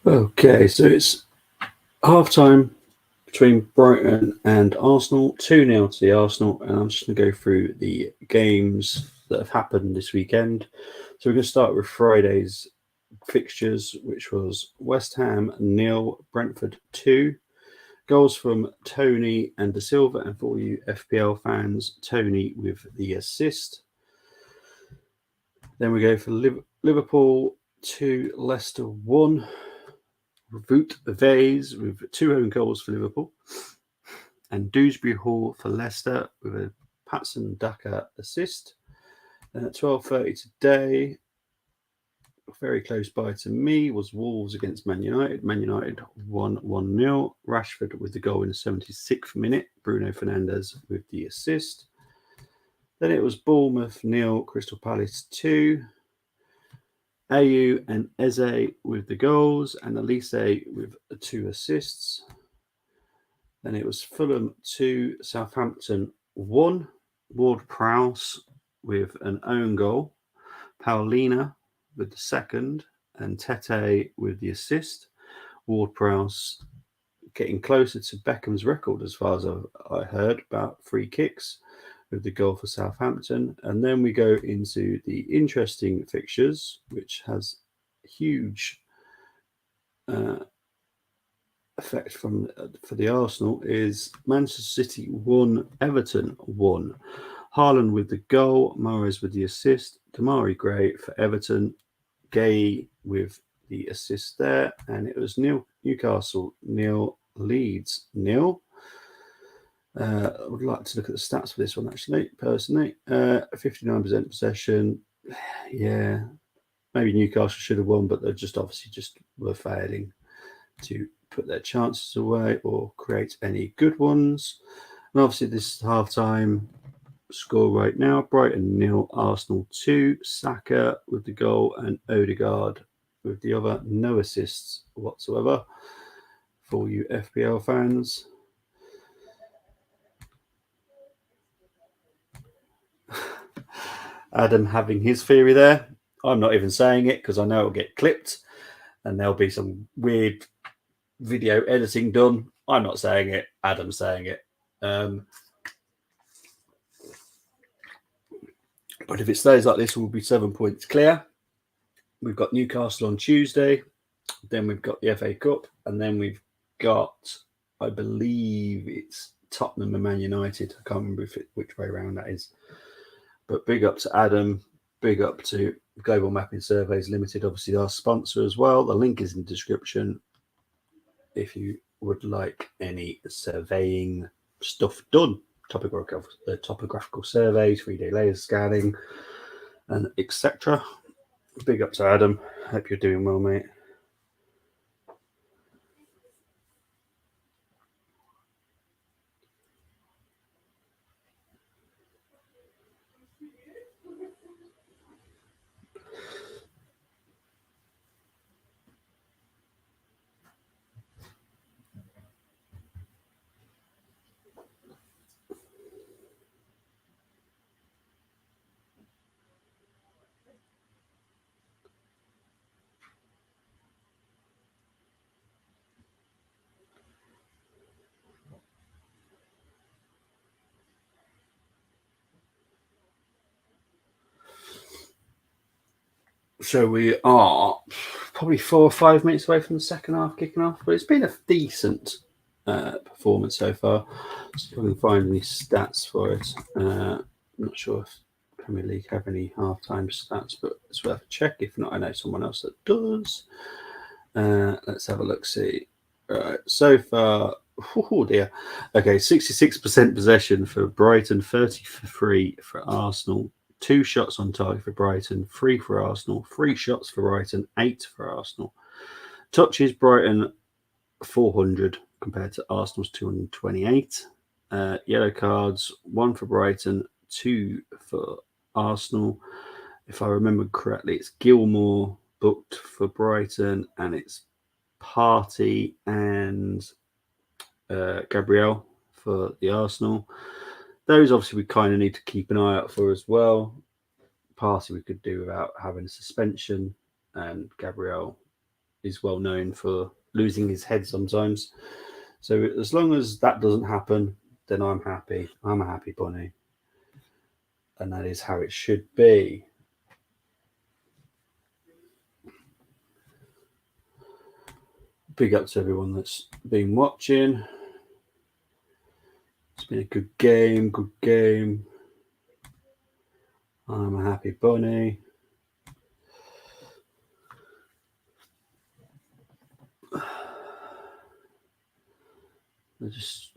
Speaker 1: Okay, so it's half time between Brighton and Arsenal, 2-0 to the Arsenal, and I'm just going to go through the games that have happened this weekend. So we're going to start with Friday's fixtures, which was West Ham 0, Brentford 2. Goals from Tony and De Silva, and for you FPL fans, Tony with the assist. Then we go for Liverpool 2, Leicester 1. Wout Vase with 2 own goals for Liverpool. And Dewsbury Hall for Leicester with a Patson Daka assist. And at 12:30 today, very close by to me, was Wolves against Man United. Man United won 1-0. Rashford with the goal in the 76th minute. Bruno Fernandes with the assist. Then it was Bournemouth 0, Crystal Palace 2. Ayew and Eze with the goals, and Elise with 2 assists. Then it was Fulham 2, Southampton 1. Ward-Prowse with an own goal. Paulina with the second, and Tete with the assist. Ward-Prowse getting closer to Beckham's record, as far as I heard, about free kicks with the goal for Southampton. And then we go into the interesting fixtures, which has huge effect for the Arsenal, is Manchester City 1, Everton 1. Haaland with the goal, Mahrez with the assist, Damari Gray for Everton, Gay with the assist there, and it was Newcastle 0, Leeds 0. I would like to look at the stats for this one, actually, personally. 59% possession. Yeah, maybe Newcastle should have won, but they just were failing to put their chances away or create any good ones. And obviously, this is half-time score right now. Brighton 0, Arsenal 2. Saka with the goal and Odegaard with the other. No assists whatsoever for you FPL fans. Adam having his theory there. I'm not even saying it because I know it'll get clipped and there'll be some weird video editing done. I'm not saying it. Adam's saying it. But if it stays like this, we'll be 7 points clear. We've got Newcastle on Tuesday. Then we've got the FA Cup. And then we've got, I believe it's Tottenham and Man United. I can't remember which way around that is. But big up to Adam. Big up to Global Mapping Surveys Limited, obviously our sponsor as well. The link is in the description if you would like any surveying stuff done. Topographical surveys, 3D laser scanning, and etc. Big up to Adam. Hope you're doing well, mate. So we are probably 4 or 5 minutes away from the second half kicking off, but it's been a decent performance so far. See if I can find any stats for it. I'm not sure if Premier League have any half-time stats, but it's worth a check. If not, I know someone else that does. Let's have a look, see. Right, so far, oh dear. Okay, 66% possession for Brighton, 33 for Arsenal. 2 shots on target for Brighton, 3 for Arsenal, 3 shots for Brighton, 8 for Arsenal. Touches Brighton 400 compared to Arsenal's 228. Yellow cards, 1 for Brighton, 2 for Arsenal. If I remember correctly, it's Gilmore booked for Brighton, and it's Partey and Gabriel for the Arsenal. Those obviously we kind of need to keep an eye out for as well. Partey we could do without having a suspension, and Gabriel is well known for losing his head sometimes. So as long as that doesn't happen, then I'm happy. I'm a happy bunny. And that is how it should be. Big up to everyone that's been watching. It's been a good game, good game. I'm a happy bunny. They're just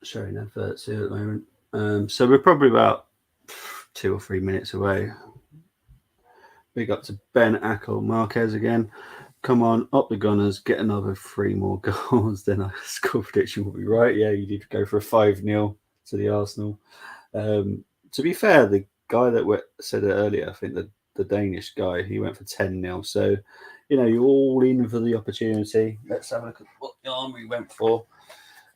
Speaker 1: showing adverts here at the moment. So we're probably about 2 or 3 minutes away. Big up to Ben Ackle Marquez again. Come on, up the Gunners, get another 3 more goals. Then our score prediction will be right. Yeah, you did go for a 5-0 to the Arsenal. To be fair, the guy that said it earlier, I think the Danish guy, he went for 10-0. So, you're all in for the opportunity. Let's have a look at what the Army went for.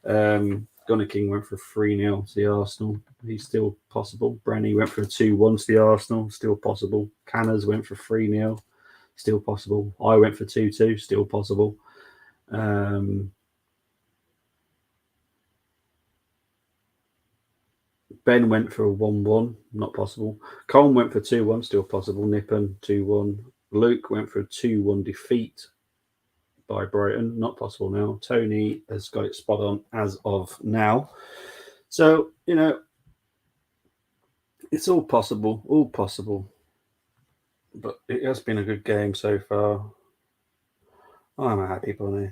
Speaker 1: Gunner King went for 3-0 to the Arsenal. He's still possible. Brenny went for a 2-1 to the Arsenal. Still possible. Canners went for 3-0. Still possible. I went for 2-2. Still possible. Ben went for a 1-1. Not possible. Colm went for 2-1. Still possible. Nippon 2-1. Luke went for a 2-1 defeat by Brighton. Not possible now. Tony has got it spot on as of now. So, it's all possible. All possible. But it has been a good game so far. I'm a happy bunny.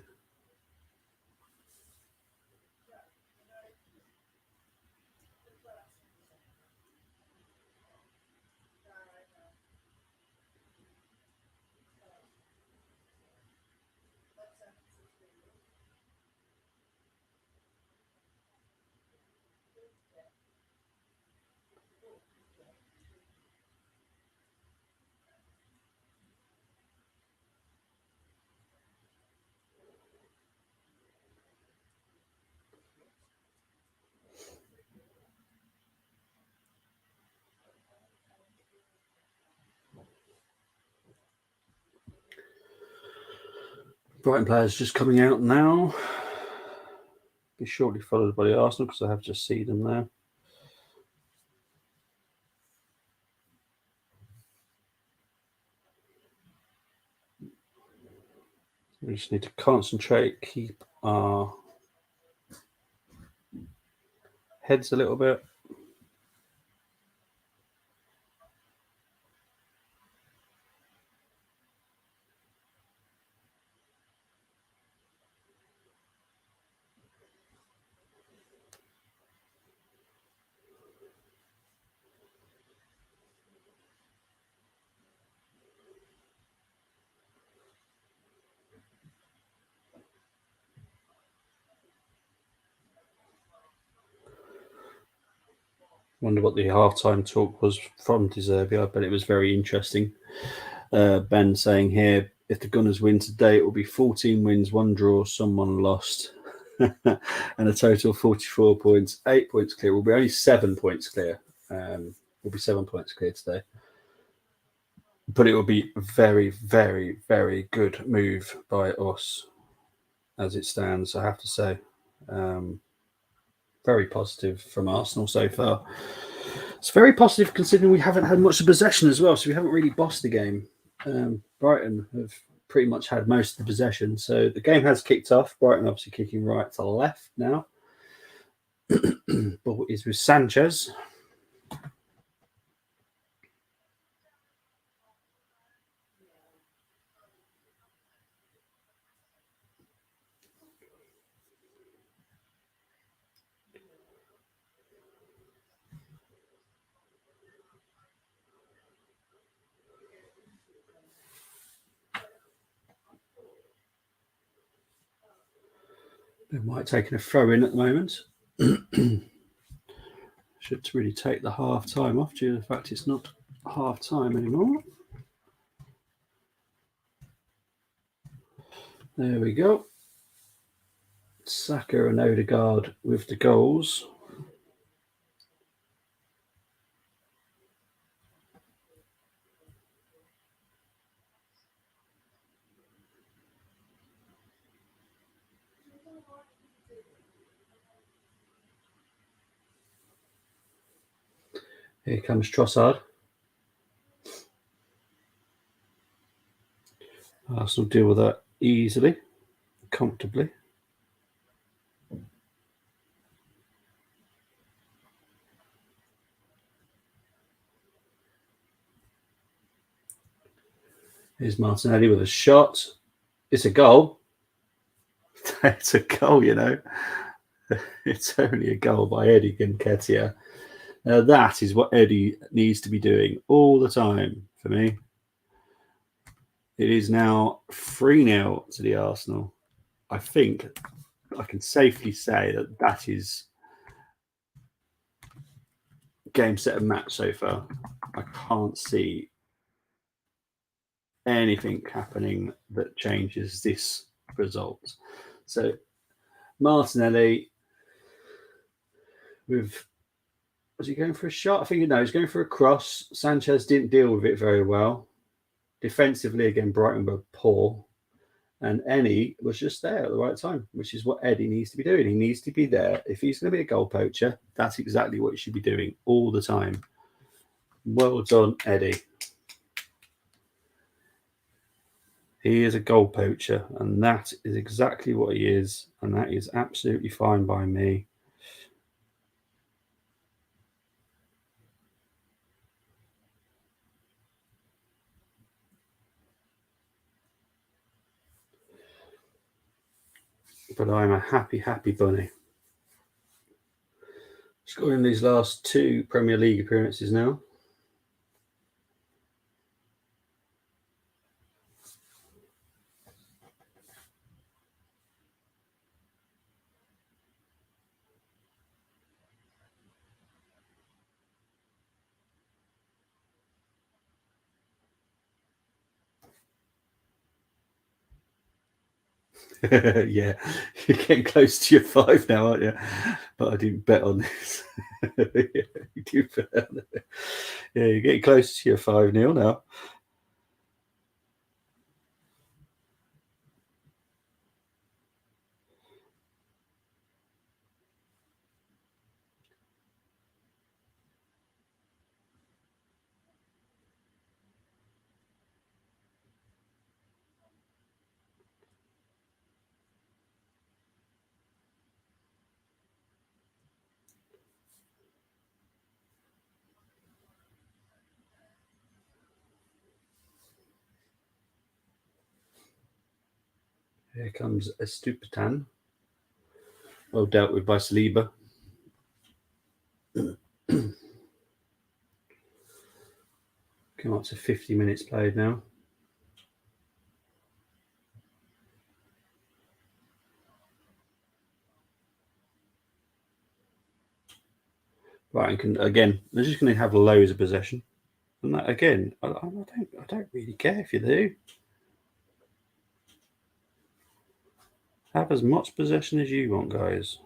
Speaker 1: Brighton players just coming out now. Be shortly followed by the Arsenal because I have just seen them there. We just need to concentrate, keep our heads a little bit. Wonder what the halftime talk was from De Zerbi. I bet it was very interesting. Ben saying here, if the Gunners win today, it will be 14 wins, 1 draw, someone lost, and a total of 44 points, 8 points clear. We'll be only 7 points clear. We'll be 7 points clear today. But it will be a very, very, very good move by us as it stands, I have to say. Very positive from Arsenal so far. It's very positive considering we haven't had much of possession as well, so we haven't really bossed the game. Brighton have pretty much had most of the possession, so the game has kicked off. Brighton obviously kicking right to left now. Ball is with Sanchez. Ben White taking a throw in at the moment. Should really take the half time off due to the fact it's not half time anymore. There we go. Saka and Odegaard with the goals. Here comes Trossard. Arsenal deal with that easily, comfortably. Here's Martinelli with a shot. It's a goal. It's a goal, you know. It's only a goal by Eddie Nketiah. Now that is what Eddie needs to be doing all the time for me. It is now 3-0 to the Arsenal. I think I can safely say that is game, set, and match so far. I can't see anything happening that changes this result. So Martinelli with, was he going for a shot? I think he's going for a cross. Sanchez didn't deal with it very well. Defensively, again, Brighton were poor. And Eni was just there at the right time, which is what Eddie needs to be doing. He needs to be there. If he's going to be a goal poacher, that's exactly what he should be doing all the time. Well done, Eddie. He is a goal poacher, and that is exactly what he is, and that is absolutely fine by me. But I'm a happy, happy bunny. Scoring these last 2 Premier League appearances now. Yeah, you're getting close to your 5 now, aren't you? But I didn't bet on this. Yeah, you do bet on it. Yeah, you're getting close to your 5-0 now. Here comes Estupitan. Well dealt with by Saliba. Come up to 50 minutes played now. Right, and again, they're just going to have loads of possession. And that, again, I don't really care if you do. Have as much possession as you want, guys.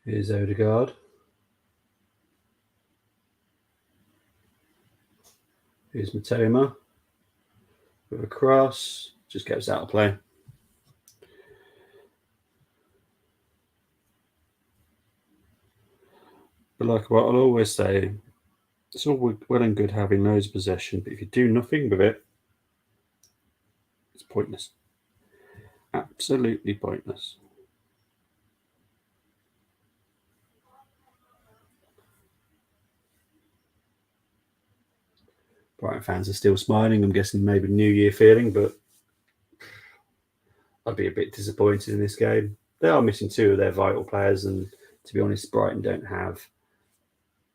Speaker 1: Here's Odegaard. Here's Matoma with a cross. Just gets out of play. But like what I'll always say, it's all well and good having loads of possession, but if you do nothing with it, it's pointless. Absolutely pointless. Brighton fans are still smiling. I'm guessing maybe New Year feeling, but I'd be a bit disappointed in this game. They are missing 2 of their vital players, and to be honest, Brighton don't have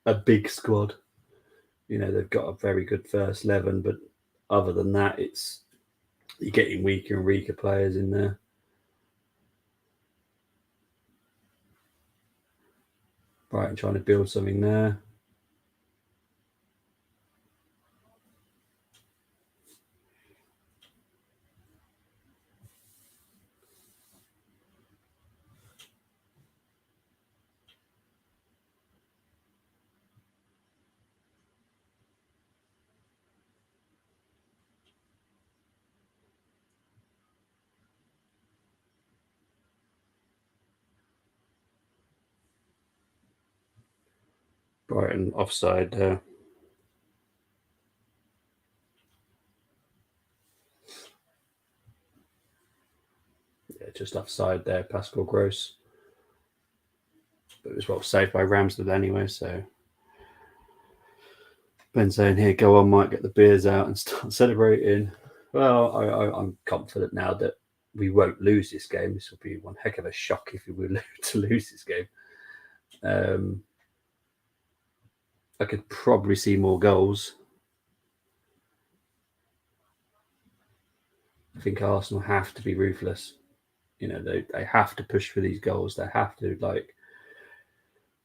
Speaker 1: a big squad. You know, they've got a very good first 11, but other than that, it's you're getting weaker and weaker players in there. Brighton trying to build something there. Brighton offside there. Yeah, just offside there, Pascal Gross. But it was well saved by Ramsdale anyway, so Ben saying, here, go on, Mike, get the beers out and start celebrating. Well, I'm confident now that we won't lose this game. This will be one heck of a shock if we were to lose this game. I could probably see more goals. I think Arsenal have to be ruthless. You know, they have to push for these goals. They have to, like,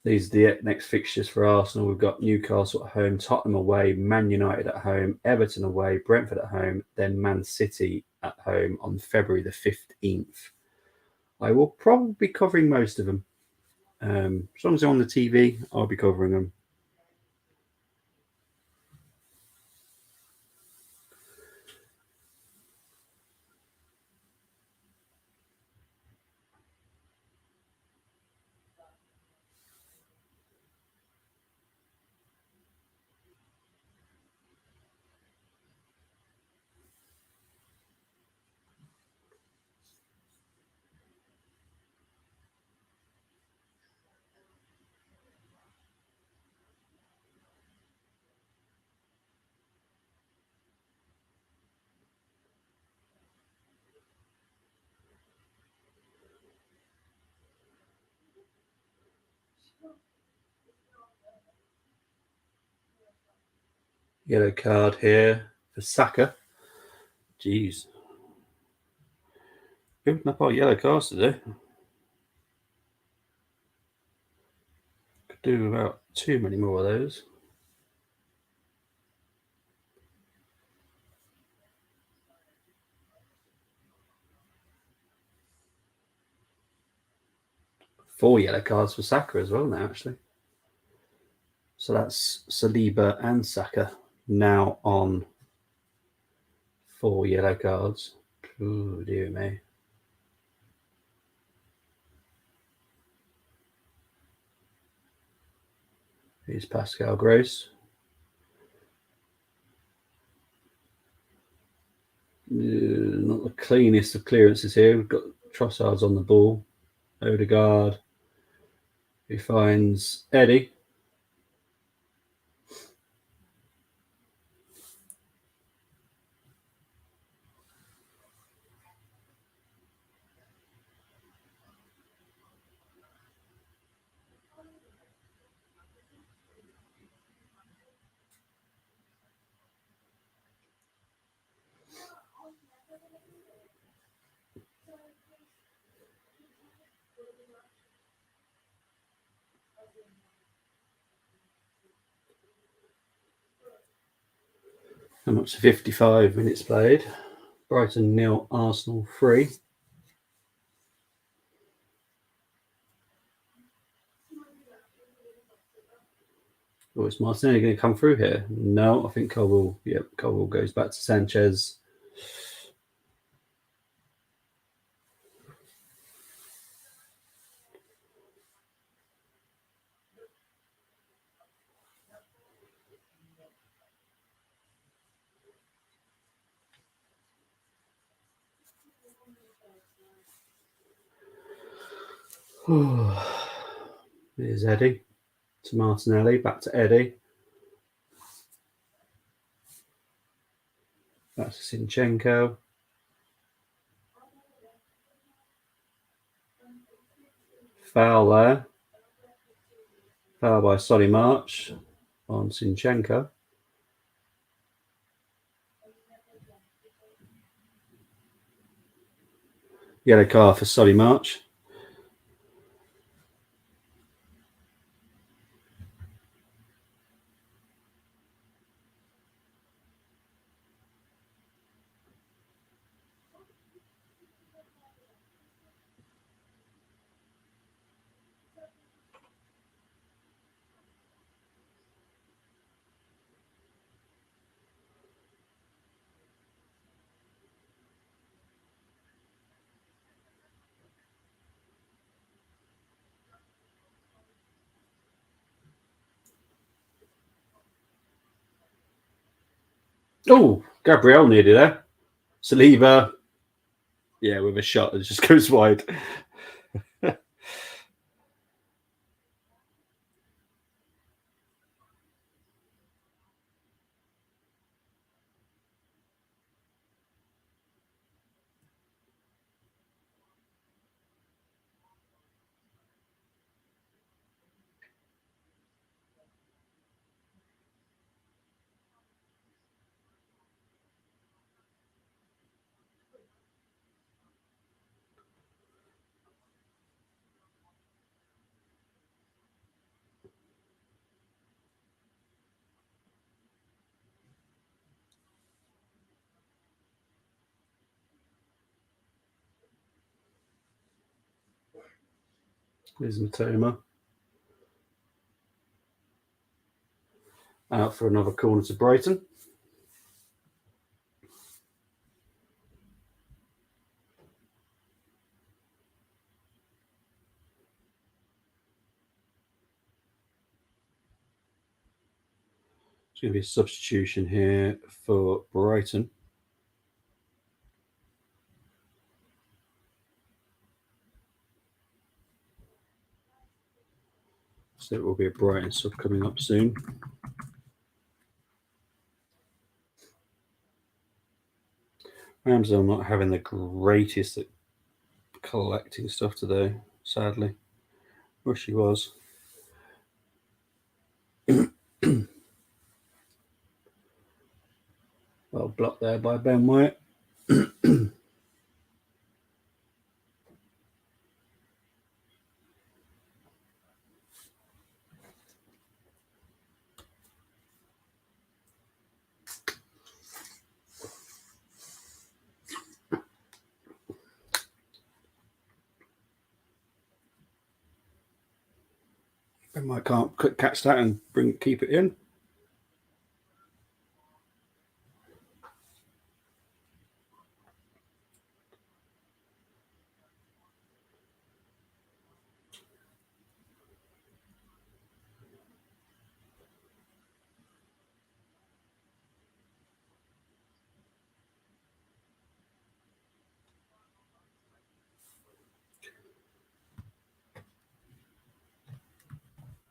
Speaker 1: these are the next fixtures for Arsenal. We've got Newcastle at home, Tottenham away, Man United at home, Everton away, Brentford at home, then Man City at home on February the 15th. I will probably be covering most of them. As long as they're on the TV, I'll be covering them. Yellow card here for Saka. Jeez. Building up our yellow cards today. Could do about too many more of those. Four yellow cards for Saka as well now, actually. So that's Saliba and Saka now on 4 yellow cards. Oh, dear me. Here's Pascal Gross. Not the cleanest of clearances here. We've got Trossard's on the ball. Odegaard, who finds Eddie. And up to 55 minutes played. Brighton 0, Arsenal 3. Oh, is Martinelli going to come through here? No, I think Colwell. Yep, Colwell goes back to Sanchez. Here's Eddie to Martinelli, back to Eddie. Back to Zinchenko. Foul there. Foul by Solly March on Zinchenko. Yellow card for Solly March. Oh, Gabriel nearly there. Saliba, yeah, with a shot that just goes wide. There's Matoma. Out for another corner to Brighton. It's going to be a substitution here for Brighton. So it will be a Brighton sub coming up soon. Ramsdale not having the greatest at collecting stuff today, sadly. Wish he was. Well blocked there by Ben White. Ben White can't catch that and keep it in.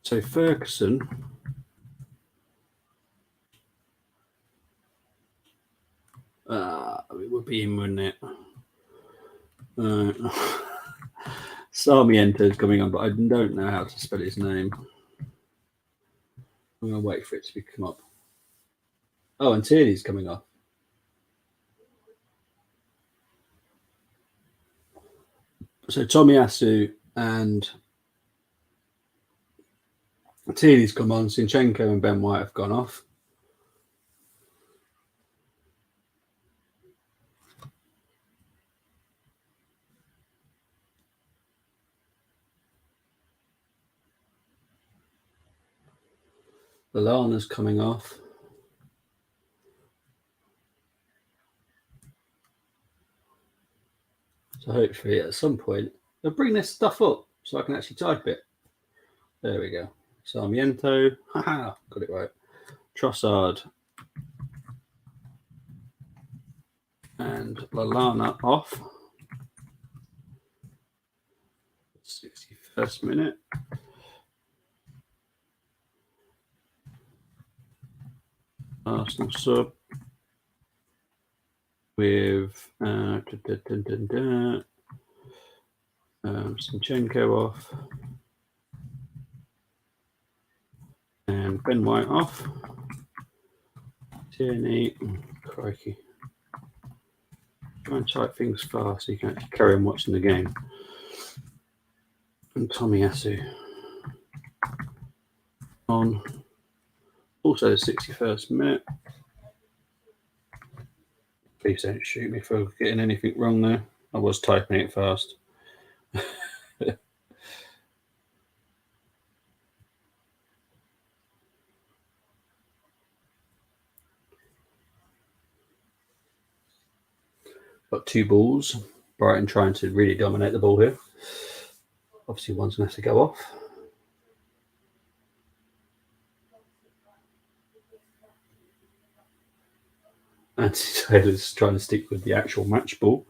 Speaker 1: So Ferguson, it would be him, wouldn't it? Sarmiento is coming on, but I don't know how to spell his name. I'm going to wait for it to come up. Oh, and Tierney's coming off. So Tomiyasu and Tierney's come on. Zinchenko and Ben White have gone off. Lallana's coming off. So hopefully at some point they'll bring this stuff up so I can actually type it. There we go. Sarmiento. Haha, got it right. Trossard. And Lallana off. 61st minute. Arsenal sub with Zinchenko off and Ben White off. Tierney, crikey. Try and type things fast so you can actually carry on watching the game. And Tomiyasu on. Also the 61st minute. Please don't shoot me for getting anything wrong there. I was typing it fast. Got two balls. Brighton trying to really dominate the ball here. Obviously, one's going to have to go off. Anti-Taylor's trying to stick with the actual match ball.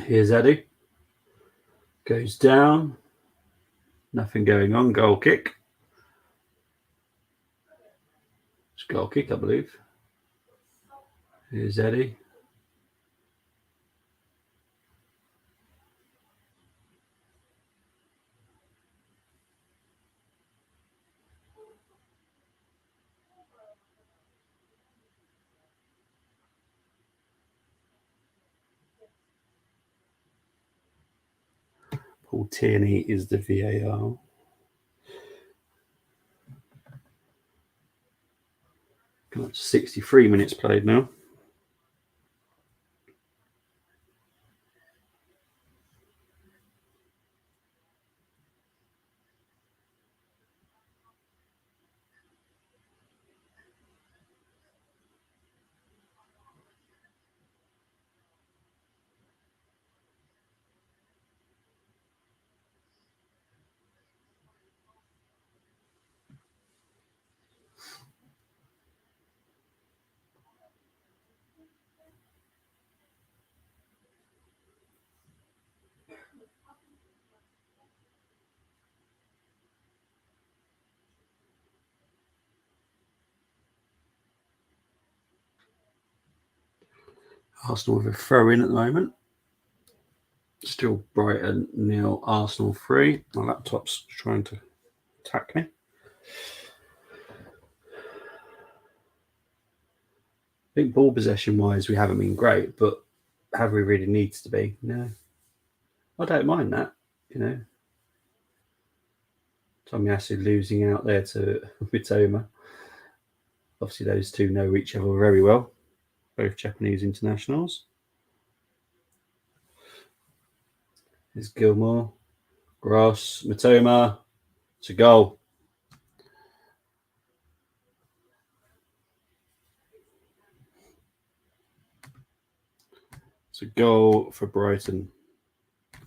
Speaker 1: Here's Eddie. Goes down. Nothing going on. Goal kick. It's goal kick, I believe. Here's Eddie. Paul Tierney is the VAR. Got 63 minutes played now. Arsenal with a throw in at the moment. Still Brighton 0, Arsenal 3. My laptop's trying to attack me. I think ball possession wise, we haven't been great, but have we really needs to be? No. I don't mind that, you know. Tomiyasu losing out there to Mitoma. Obviously, those two know each other very well, both Japanese internationals. There's Gilmore, Gross, Mitoma. It's a goal. It's a goal for Brighton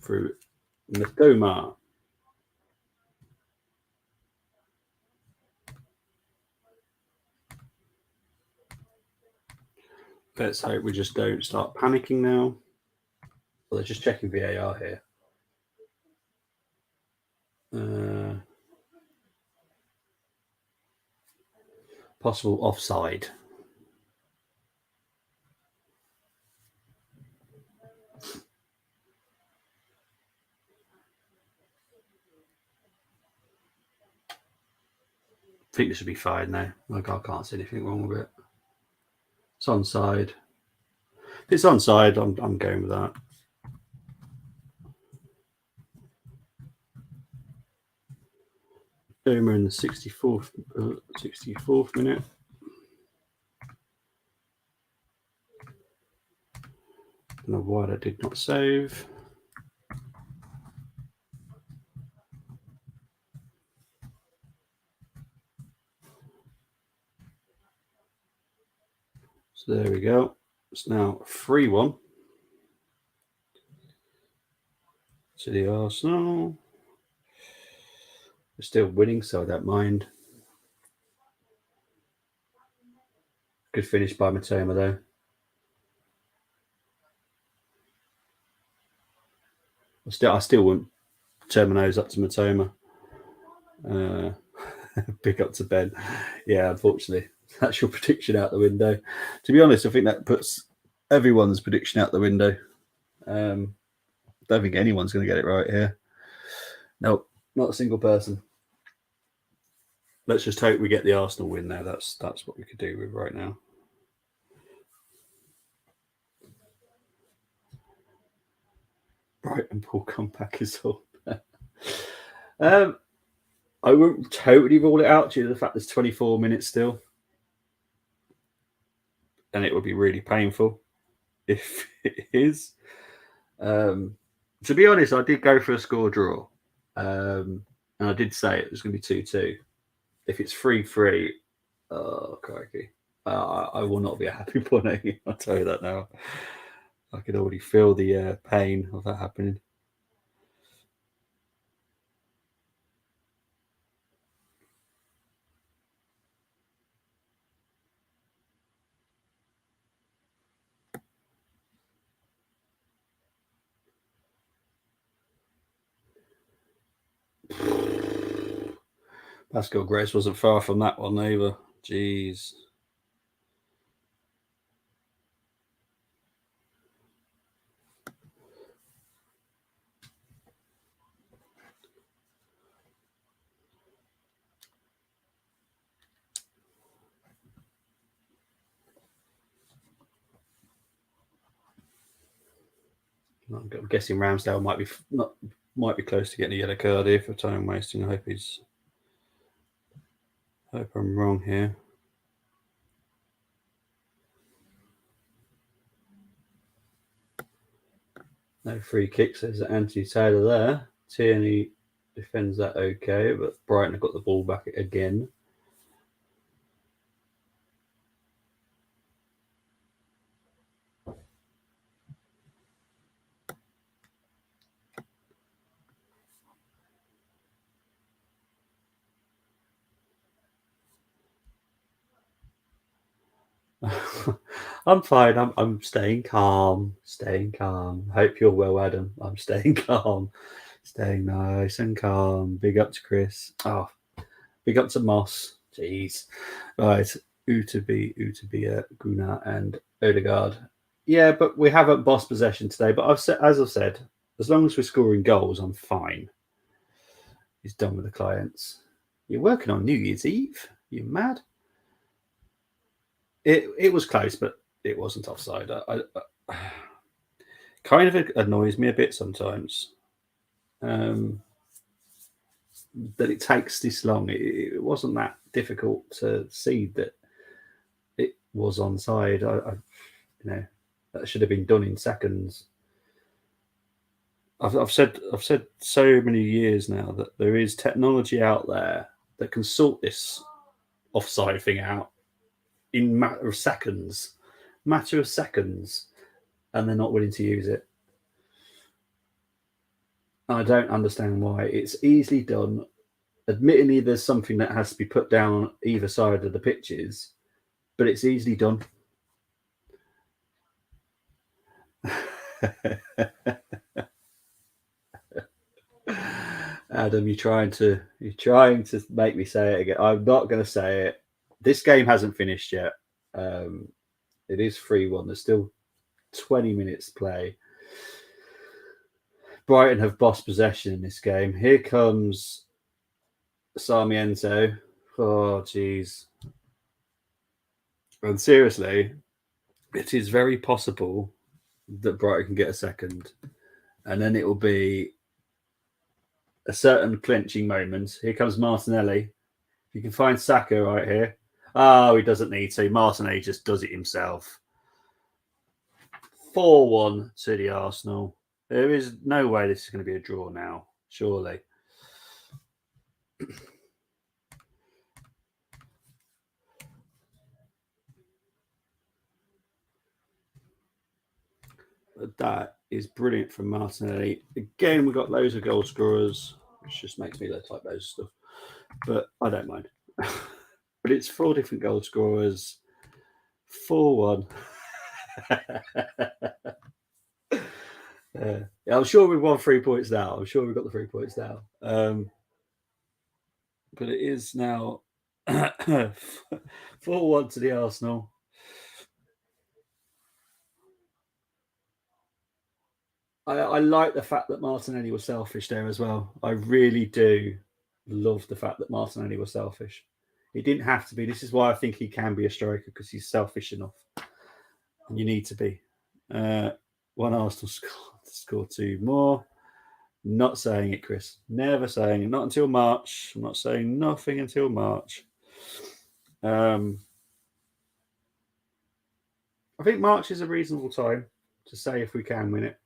Speaker 1: through Mitoma. Let's hope we just don't start panicking now. Well, they're just checking VAR here. Possible offside. I think this should be fine now. Like, I can't see anything wrong with it. It's onside. If it's onside, I'm going with that. Boomer in the 64th minute. Don't know why that did not save. So there we go. It's now 3-1 to the Arsenal. We're still winning, so I don't mind. Good finish by Mitoma, though. I still want Terminos up to Mitoma. Pick up to Ben. Yeah, unfortunately, that's your prediction out the window. To be honest, I think that puts everyone's prediction out the window. Don't think anyone's going to get it right here. Nope, not a single person. Let's just hope we get the Arsenal win there. That's what we could do with right now. Brighton Paul comeback is all. I won't totally rule it out due to the fact there's 24 minutes still. And it would be really painful if it is. To be honest, I did go for a score draw. And I did say it was going to be 2-2. If it's 3-3, oh, crikey. I will not be a happy bunny. I'll tell you that now. I can already feel the pain of that happening. Pascal Grace wasn't far from that one either. Jeez. I'm guessing Ramsdale might be close to getting a yellow card here for time wasting. I hope I'm wrong here. No free kicks. There's Anthony Taylor there. Tierney defends that okay, but Brighton have got the ball back again. I'm fine. I'm staying calm. Staying calm. Hope you're well, Adam. I'm staying calm. Staying nice and calm. Big up to Chris. Oh, big up to Moss. Jeez. Right. Utabi, Guna, and Odegaard. Yeah, but we haven't bossed possession today. But as I've said, as long as we're scoring goals, I'm fine. He's done with the clients. You're working on New Year's Eve? You mad? It was close, but it wasn't offside. I kind of annoys me a bit sometimes that it takes this long. It wasn't that difficult to see that it was onside. That should have been done in seconds. I've said so many years now that there is technology out there that can sort this offside thing out in matter of seconds, and they're not willing to use it. I don't understand why. It's easily done. Admittedly, there's something that has to be put down on either side of the pitches, but it's easily done. Adam, you're trying to make me say it again. I'm not going to say it. This game hasn't finished yet. It is 3-1. There's still 20 minutes to play. Brighton have bossed possession in this game. Here comes Sarmiento. Oh, jeez. And seriously, it is very possible that Brighton can get a second. And then it will be a certain clenching moment. Here comes Martinelli. You can find Saka right here. Oh, he doesn't need to. Martinelli just does it himself. 4-1 to the Arsenal. There is no way this is going to be a draw now, surely. But that is brilliant from Martinelli. Again, we've got loads of goal scorers, which just makes me look like loads of stuff. But I don't mind. But it's 4 different goal scorers. 4-1. Yeah, I'm sure we've won 3 points now. I'm sure we've got the 3 points now. But it is now 4-1 to the Arsenal. I like the fact that Martinelli was selfish there as well. I really do love the fact that Martinelli was selfish. He didn't have to be. This is why I think he can be a striker, because he's selfish enough. And you need to be. One Arsenal score 2 more. Not saying it, Chris. Never saying it. Not until March. I'm not saying nothing until March. I think March is a reasonable time to say if we can win it.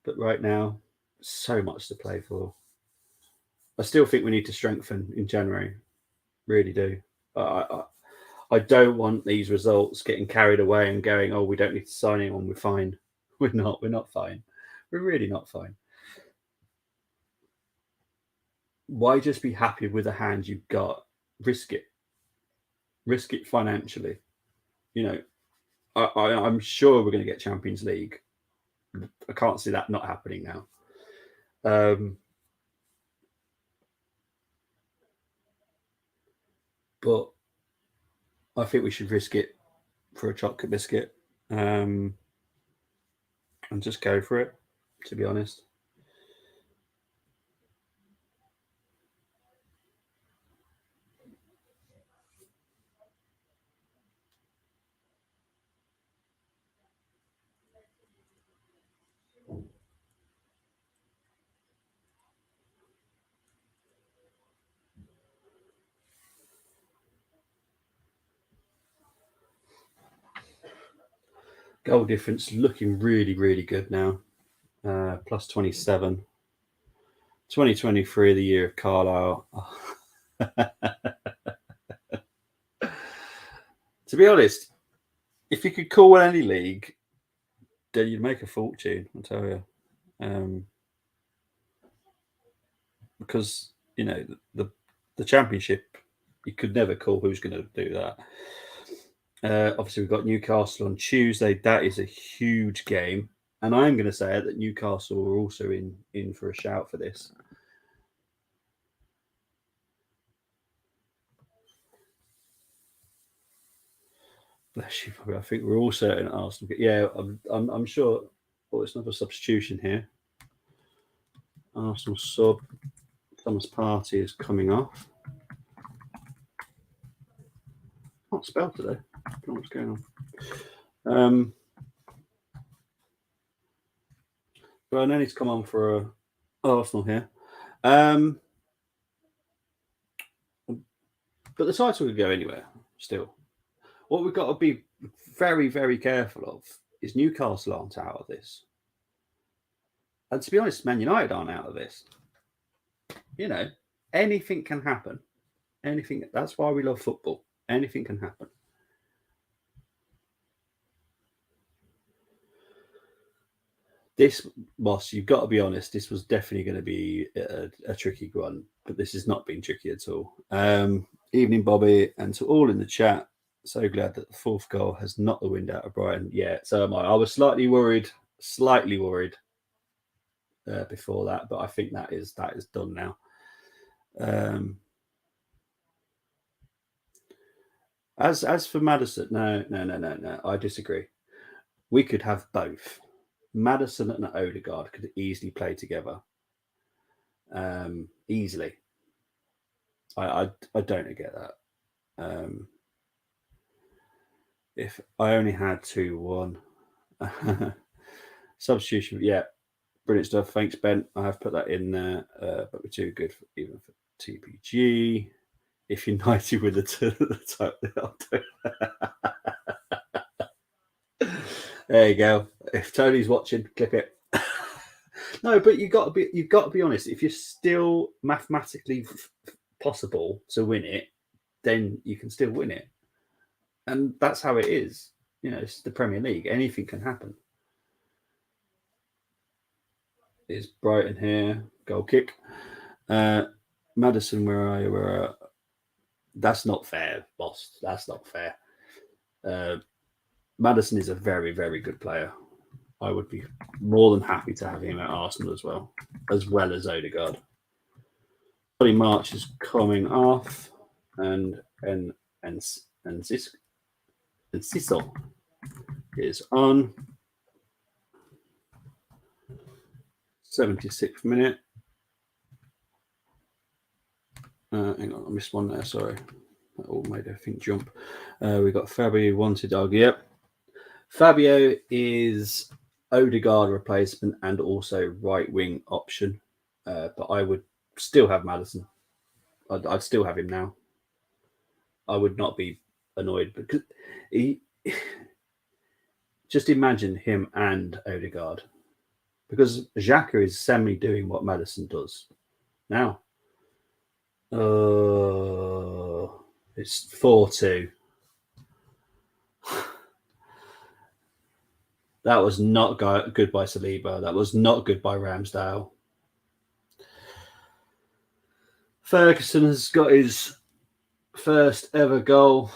Speaker 1: But right now, so much to play for. I still think we need to strengthen in January. Really do. I don't want these results getting carried away and going, oh, we don't need to sign anyone. We're fine. We're not. We're not fine. We're really not fine. Why just be happy with the hand you've got? Risk it. Risk it financially. You know, I'm sure we're going to get Champions League. I can't see that not happening now. But I think we should risk it for a chocolate biscuit and just go for it, to be honest. Goal difference looking really, really good now. Plus 27. 2023, the year of Carlisle. To be honest, if you could call any league, then you'd make a fortune, I'll tell you. Because, you know, the championship, you could never call who's going to do that. Obviously, we've got Newcastle on Tuesday. That is a huge game. And I'm going to say that Newcastle are also in for a shout for this. Bless you. I think we're all certain Arsenal. Yeah, I'm sure. Oh, it's another substitution here. Arsenal sub. Thomas Partey is coming off. Can't spell today. I don't know what's going on. But I know he's come on for Arsenal here. But the title could go anywhere still. What we've got to be very, very careful of is Newcastle aren't out of this. And to be honest, Man United aren't out of this. You know, anything can happen. Anything. That's why we love football. Anything can happen. This, Moss, you've got to be honest, this was definitely going to be a tricky one, but this has not been tricky at all. Evening, Bobby, and to all in the chat, so glad that the fourth goal has knocked the wind out of Brighton. Yeah, so am I. I was slightly worried before that, but I think that is done now. As for Maddison, no, I disagree. We could have both. Maddison and Odegaard could easily play together. Easily. I don't get that. If I only had 2-1. Substitution, yeah. Brilliant stuff. Thanks, Ben. I have put that in there, but we're too good even for TPG. If United with the title. There you go. If Tony's watching, clip it. No, but you've got to be honest. If you're still mathematically possible to win it, then you can still win it, and that's how it is. You know, it's the Premier League. Anything can happen. Is Brighton here? Goal kick. Maddison, where are you? That's not fair, boss. That's not fair. Maddison is a very, very good player. I would be more than happy to have him at Arsenal as well as Odegaard. Solly March is coming off, and Cecil is on. 76th minute. Hang on, I missed one there. Sorry, that all made everything jump. We got Fabio wanted dog. Yep, Fabio is Odegaard replacement and also right wing option. But I would still have Maddison. I'd still have him now. I would not be annoyed because he. Just imagine him and Odegaard, because Xhaka is semi doing what Maddison does now. It's 4-2. That was not good by Saliba. That was not good by Ramsdale. Ferguson has got his first ever goal.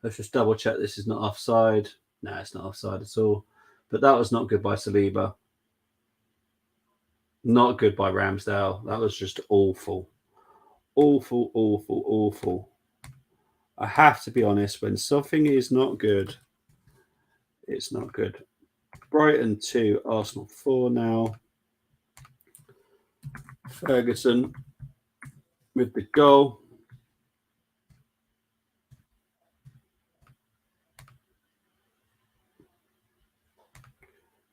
Speaker 1: Let's just double check this is not offside. No, it's not offside at all. But that was not good by Saliba. Not good by Ramsdale. That was just awful. Awful, awful, awful. I have to be honest, when something is not good, it's not good. Brighton 2, Arsenal 4 now. Ferguson with the goal.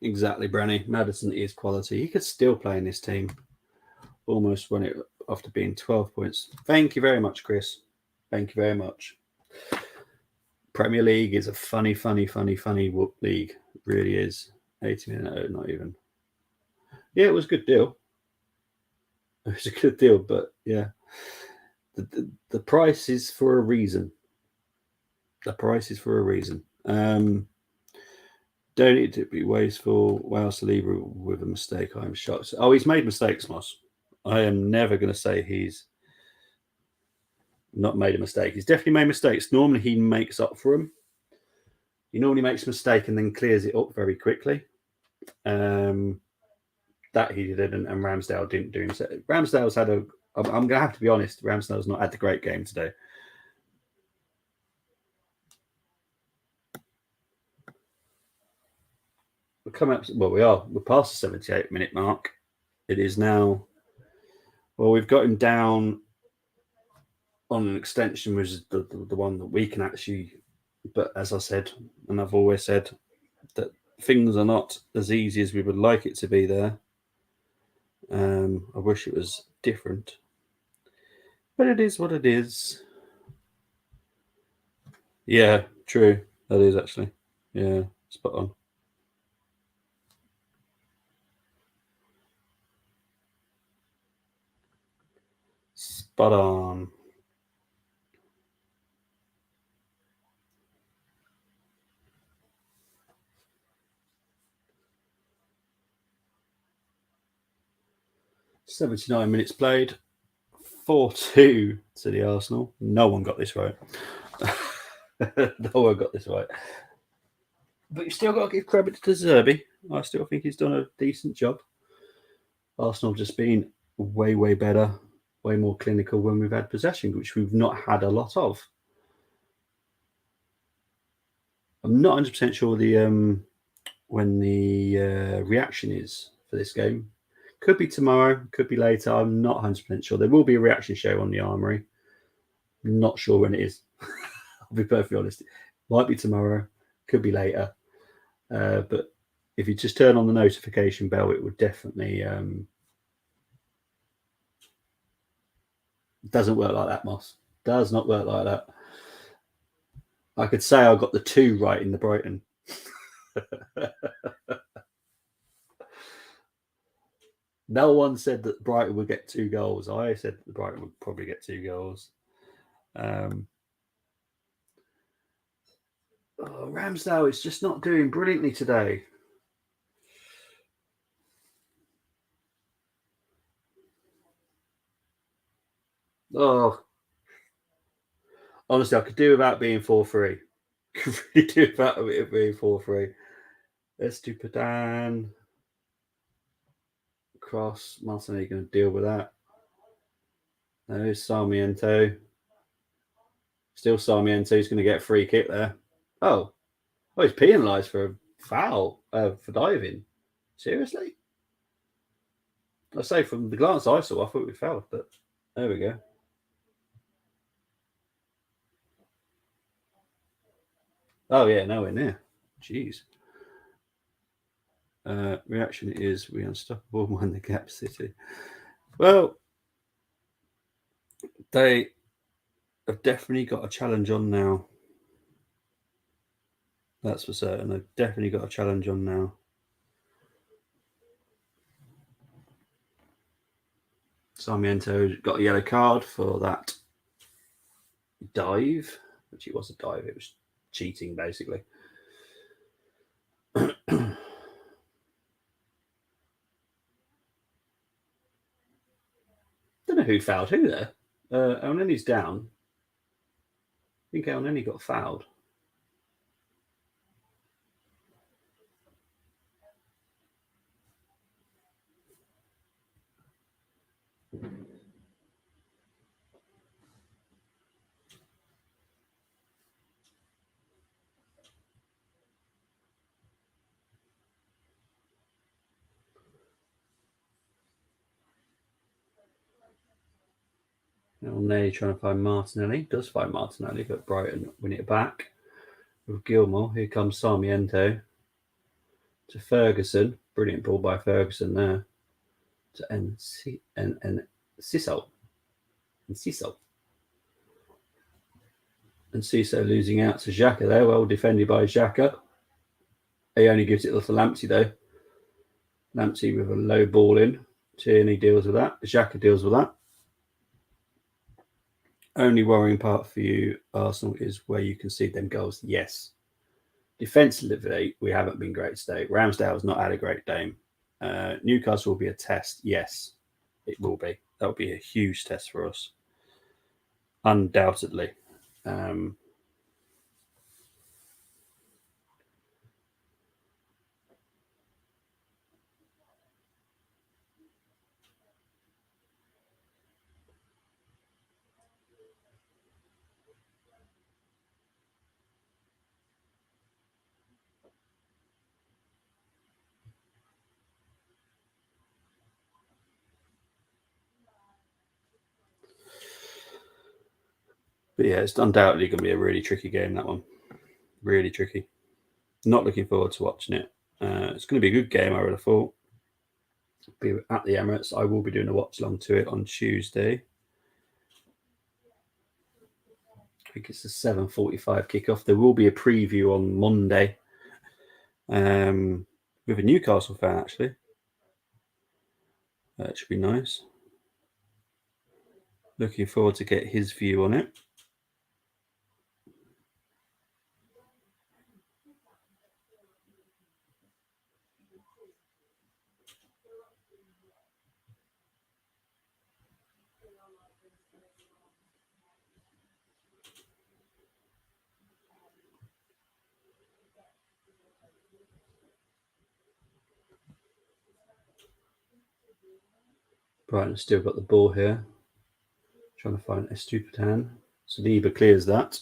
Speaker 1: Exactly, Brenny. Maddison is quality. He could still play in this team. Almost won it after being 12 points. Thank you very much, Chris. Thank you very much. Premier League is a funny league. It really is. 80-minute, not even. Yeah, it was a good deal. It was a good deal, but yeah. The price is for a reason. The price is for a reason. Don't need to be wasteful. Wow, Saliba with a mistake. I'm shocked. Oh, he's made mistakes, Moss. I am never going to say he's not made a mistake. He's definitely made mistakes. Normally, he makes up for them. He normally makes a mistake and then clears it up very quickly. That he did, and Ramsdale didn't do. So Ramsdale's had a. I'm going to have to be honest. Ramsdale's not had the great game today. We're coming up. Well, we are. We're past the 78-minute mark. It is now. Well, we've got him down on an extension, which is the one that we can actually. But as I said, and I've always said, that things are not as easy as we would like it to be there. I wish it was different, but it is what it is. Yeah, true. That is actually. Yeah, spot on. Spot on. "79 minutes played, 4-2 to the Arsenal." No one got this right. No one got this right. But you still got to give credit to Zerbi. I still think he's done a decent job. Arsenal just been way better, way more clinical when we've had possession, which we've not had a lot of. I'm not 100% sure when the reaction is for this game. Could be tomorrow, could be later. I'm not 100% sure. There will be a reaction show on the Armory. Not sure when it is. I'll be perfectly honest. Might be tomorrow, could be later. But if you just turn on the notification bell, it would definitely. Doesn't work like that, Moss. Does not work like that. I could say I got the 2 right in the Brighton. No one said that Brighton would get 2 goals. I said that Brighton would probably get 2 goals. Ramsdale is just not doing brilliantly today. Oh, honestly, I could do without being 4-3. Could really do without it being 4-3. Let's do Padan. Cross. Martinelli going to deal with that. There's Sarmiento. Still Sarmiento. He's going to get a free kick there. Oh, he's penalised for a foul for diving. Seriously? I say from the glance I saw, I thought we fouled, but there we go. Oh yeah, nowhere near. Jeez. Reaction is we unstoppable when the Gap City. Well, they have definitely got a challenge on now. That's for certain. They've definitely got a challenge on now. Sarmiento got a yellow card for that dive, which it was a dive. It was cheating, basically. know who fouled who there. Elneny's down. I think Elneny got fouled. Elneny trying to find Martinelli. Does find Martinelli, but Brighton win it back. With Gilmore, here comes Sarmiento to Ferguson. Brilliant ball by Ferguson there. To Cissel. And Cissel losing out to Xhaka there. Well defended by Xhaka. He only gives it to Lamptey though. Lamptey with a low ball in. Tierney deals with that. Xhaka deals with that. Only worrying part for you, Arsenal, is where you concede them goals. Yes. Defensively, we haven't been great today. Ramsdale's not had a great game. Newcastle will be a test. Yes, it will be. That will be a huge test for us. Undoubtedly. But yeah, it's undoubtedly going to be a really tricky game, that one. Really tricky. Not looking forward to watching it. It's going to be a good game, I would have thought. Be at the Emirates. I will be doing a watch along to it on Tuesday. I think it's a 7:45 kickoff. There will be a preview on Monday with a Newcastle fan, actually. That should be nice. Looking forward to get his view on it. Brighton still got the ball here. Trying to find Estupiñán. Saliba clears that.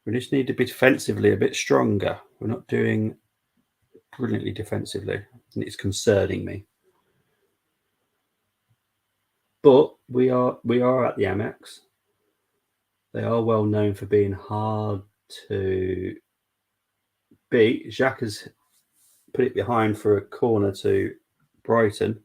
Speaker 1: We just need to be defensively a bit stronger. We're not doing brilliantly defensively, and it's concerning me. But we are at the Amex. They are well known for being hard to beat. Xhaka's put it behind for a corner to Brighton.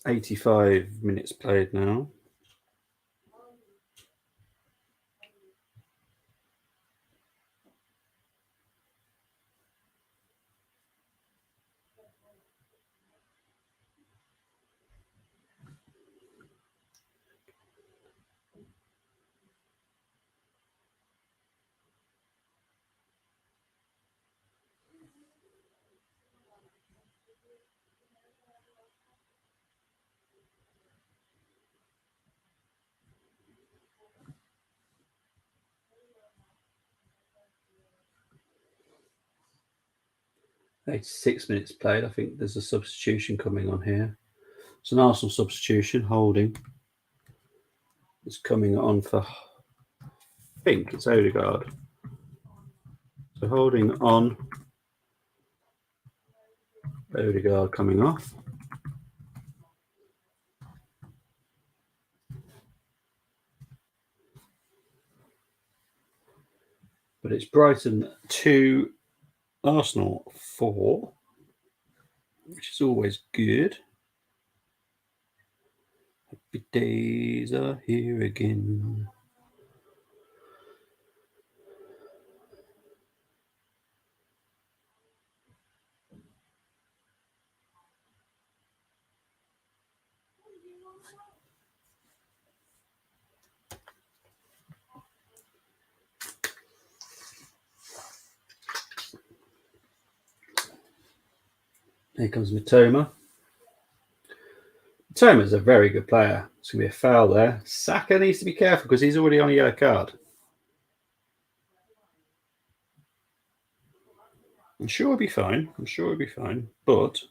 Speaker 1: 85 minutes played now. Six minutes played. I think there's a substitution coming on here. It's an Arsenal substitution. Holding. It's coming on for, I think it's Odegaard. So Holding on. Odegaard coming off. But it's Brighton 2, Arsenal 4, which is always good. Happy days are here again. Here comes Mitoma. Mitoma's a very good player. It's going to be a foul there. Saka needs to be careful because he's already on a yellow card. I'm sure he'll be fine. But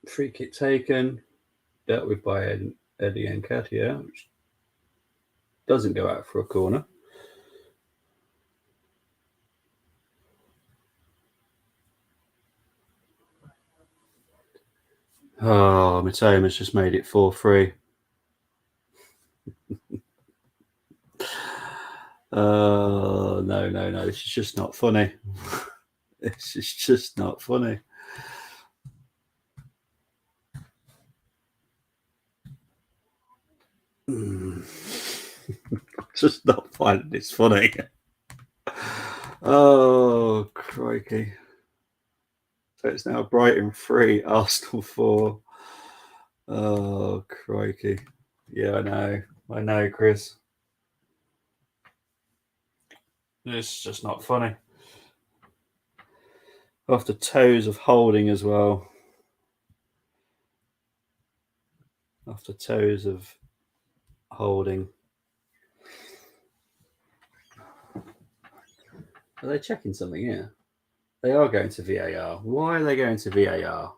Speaker 1: free kick taken, dealt with by Eddie Nketiah, which doesn't go out for a corner. Oh, Mitoma's just made it 4-3. No. This is just not funny. This is just not funny. Just not finding this funny. Oh, crikey. So it's now Brighton 3, Arsenal 4. Oh, crikey. Yeah, I know, Chris. It's just not funny. Off the toes of Holding as well. Off the toes of Holding. Are they checking something here? They are going to VAR. Why are they going to VAR?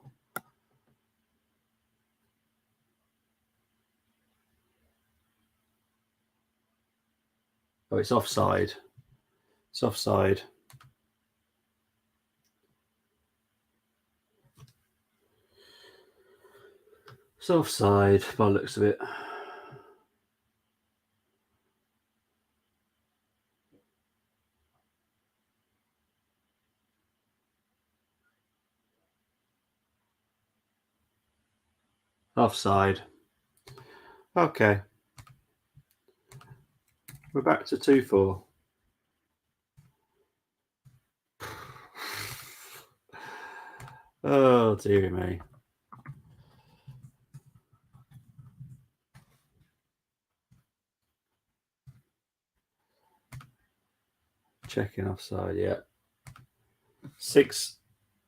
Speaker 1: Oh, it's offside. It's offside. It's offside by the looks of it. Offside. Okay. We're back to 2-4. Oh, dear me. Checking offside, yeah. 6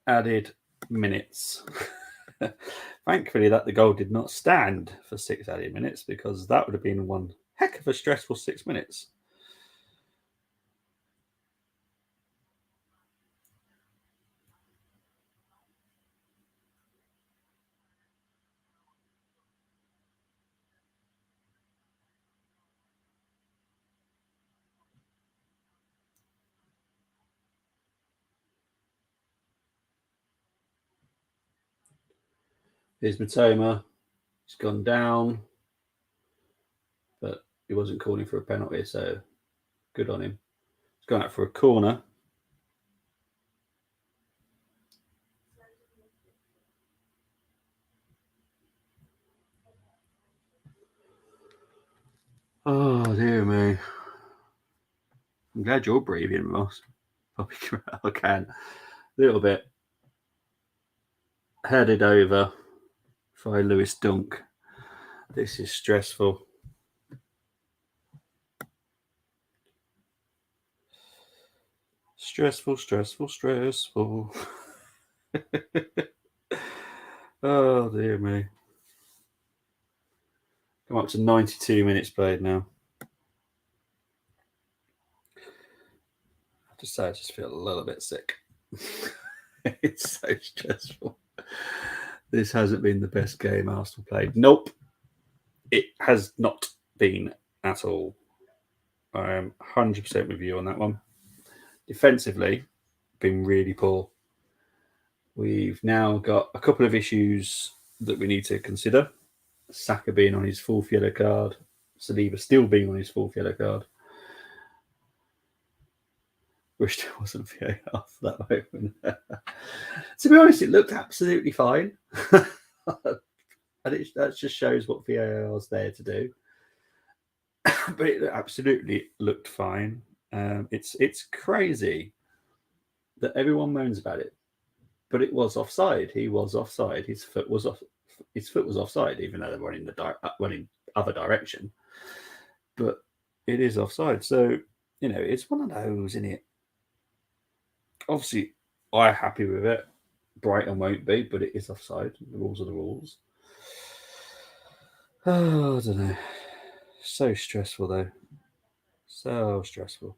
Speaker 1: added minutes. Thankfully, that the goal did not stand for 6 added minutes because that would have been one heck of a stressful 6 minutes. Here's Mitoma. He's gone down, but he wasn't calling for a penalty, so good on him. He's gone out for a corner. Oh, dear me. I'm glad you're breathing, Ross. I can. A little bit. Headed over by Lewis Dunk. This is stressful. Stressful. Oh, dear me. Come up to 92 minutes played now. I have to say, I just feel a little bit sick. It's so stressful. This hasn't been the best game Arsenal played. Nope. it has not been at all. I am 100% with you on that one. Defensively, been really poor. We've now got a couple of issues that we need to consider. Saka being on his fourth yellow card, Saliba still being on his fourth yellow card. Wish there wasn't VAR for that moment. To be honest, it looked absolutely fine. And that just shows what VAR is there to do. But it absolutely looked fine. It's crazy that everyone moans about it, but it was offside. He was offside. His foot was off. His foot was offside, even though they were in other direction. But it is offside. So it's one of those, isn't it? Obviously, I'm happy with it. Brighton won't be, but it is offside. The rules are the rules. Oh, I don't know. So stressful, though. So stressful.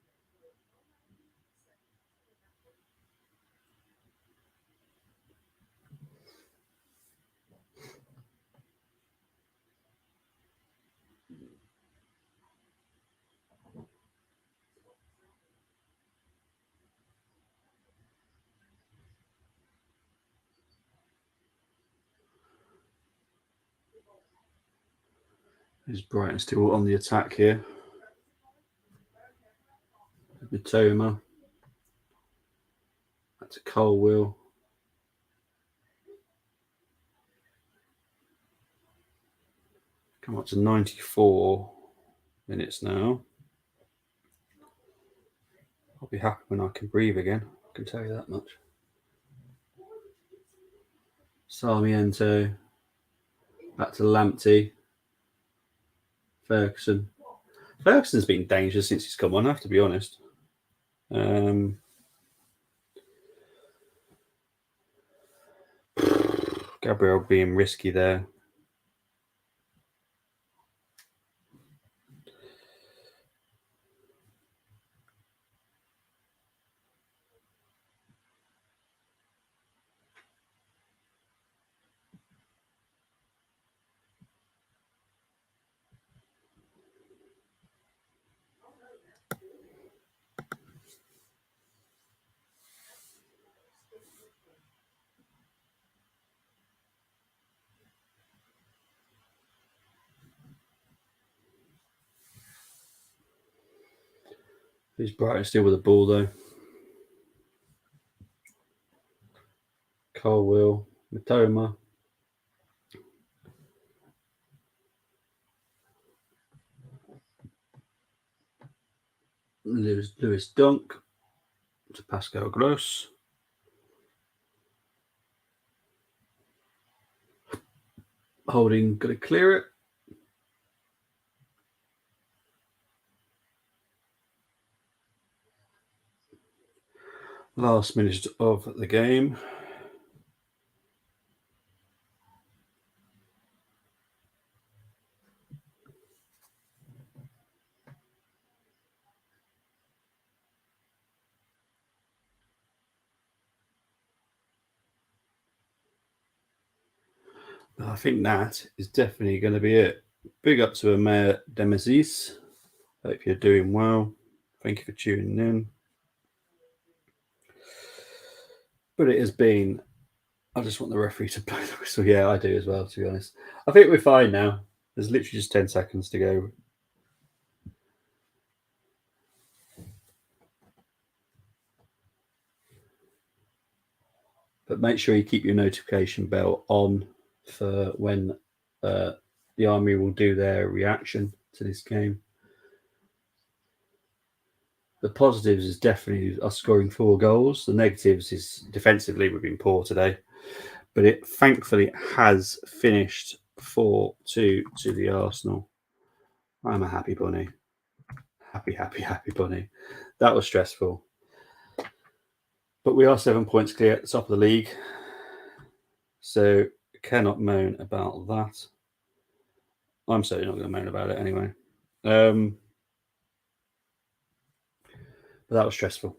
Speaker 1: Is Brighton still on the attack here? Mitoma. That's a Colwill. Come up to 94 minutes now. I'll be happy when I can breathe again. I can tell you that much. Sarmiento. Back to Lamptey. Ferguson. Ferguson's been dangerous since he's come on, I have to be honest. Gabriel being risky there. He's Brighton still with the ball though. Colwill, Mitoma. Lewis Dunk to Pascal Gross. Holding, got to clear it. Last minute of the game. I think that is definitely going to be it. Big up to Amir Demazis. Hope you're doing well. Thank you for tuning in. But it has been. I just want the referee to blow the whistle. Yeah, I do as well, to be honest. I think we're fine now. There's literally just 10 seconds to go. But make sure you keep your notification bell on for when the Army will do their reaction to this game. The positives is definitely us scoring 4 goals. The negatives is defensively we've been poor today. But it thankfully has finished 4-2 to the Arsenal. I'm a happy bunny. Happy bunny. That was stressful. But we are 7 points clear at the top of the league. So cannot moan about that. I'm certainly not going to moan about it anyway. But that was stressful.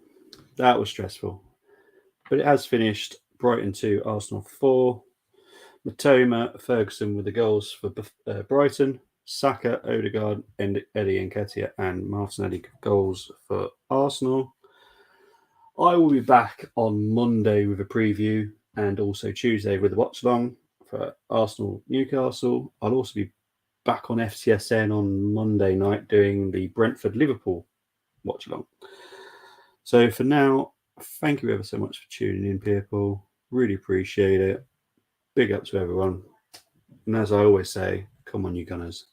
Speaker 1: But it has finished Brighton 2, Arsenal 4. Mitoma, Ferguson with the goals for Brighton. Saka, Odegaard, Eddie Nketiah, and Martinelli goals for Arsenal. I will be back on Monday with a preview and also Tuesday with a watch-along for Arsenal Newcastle. I'll also be back on FTSN on Monday night doing the Brentford Liverpool watch-along. So for now, thank you ever so much for tuning in, people. Really appreciate it. Big up to everyone. And as I always say, come on, you Gunners.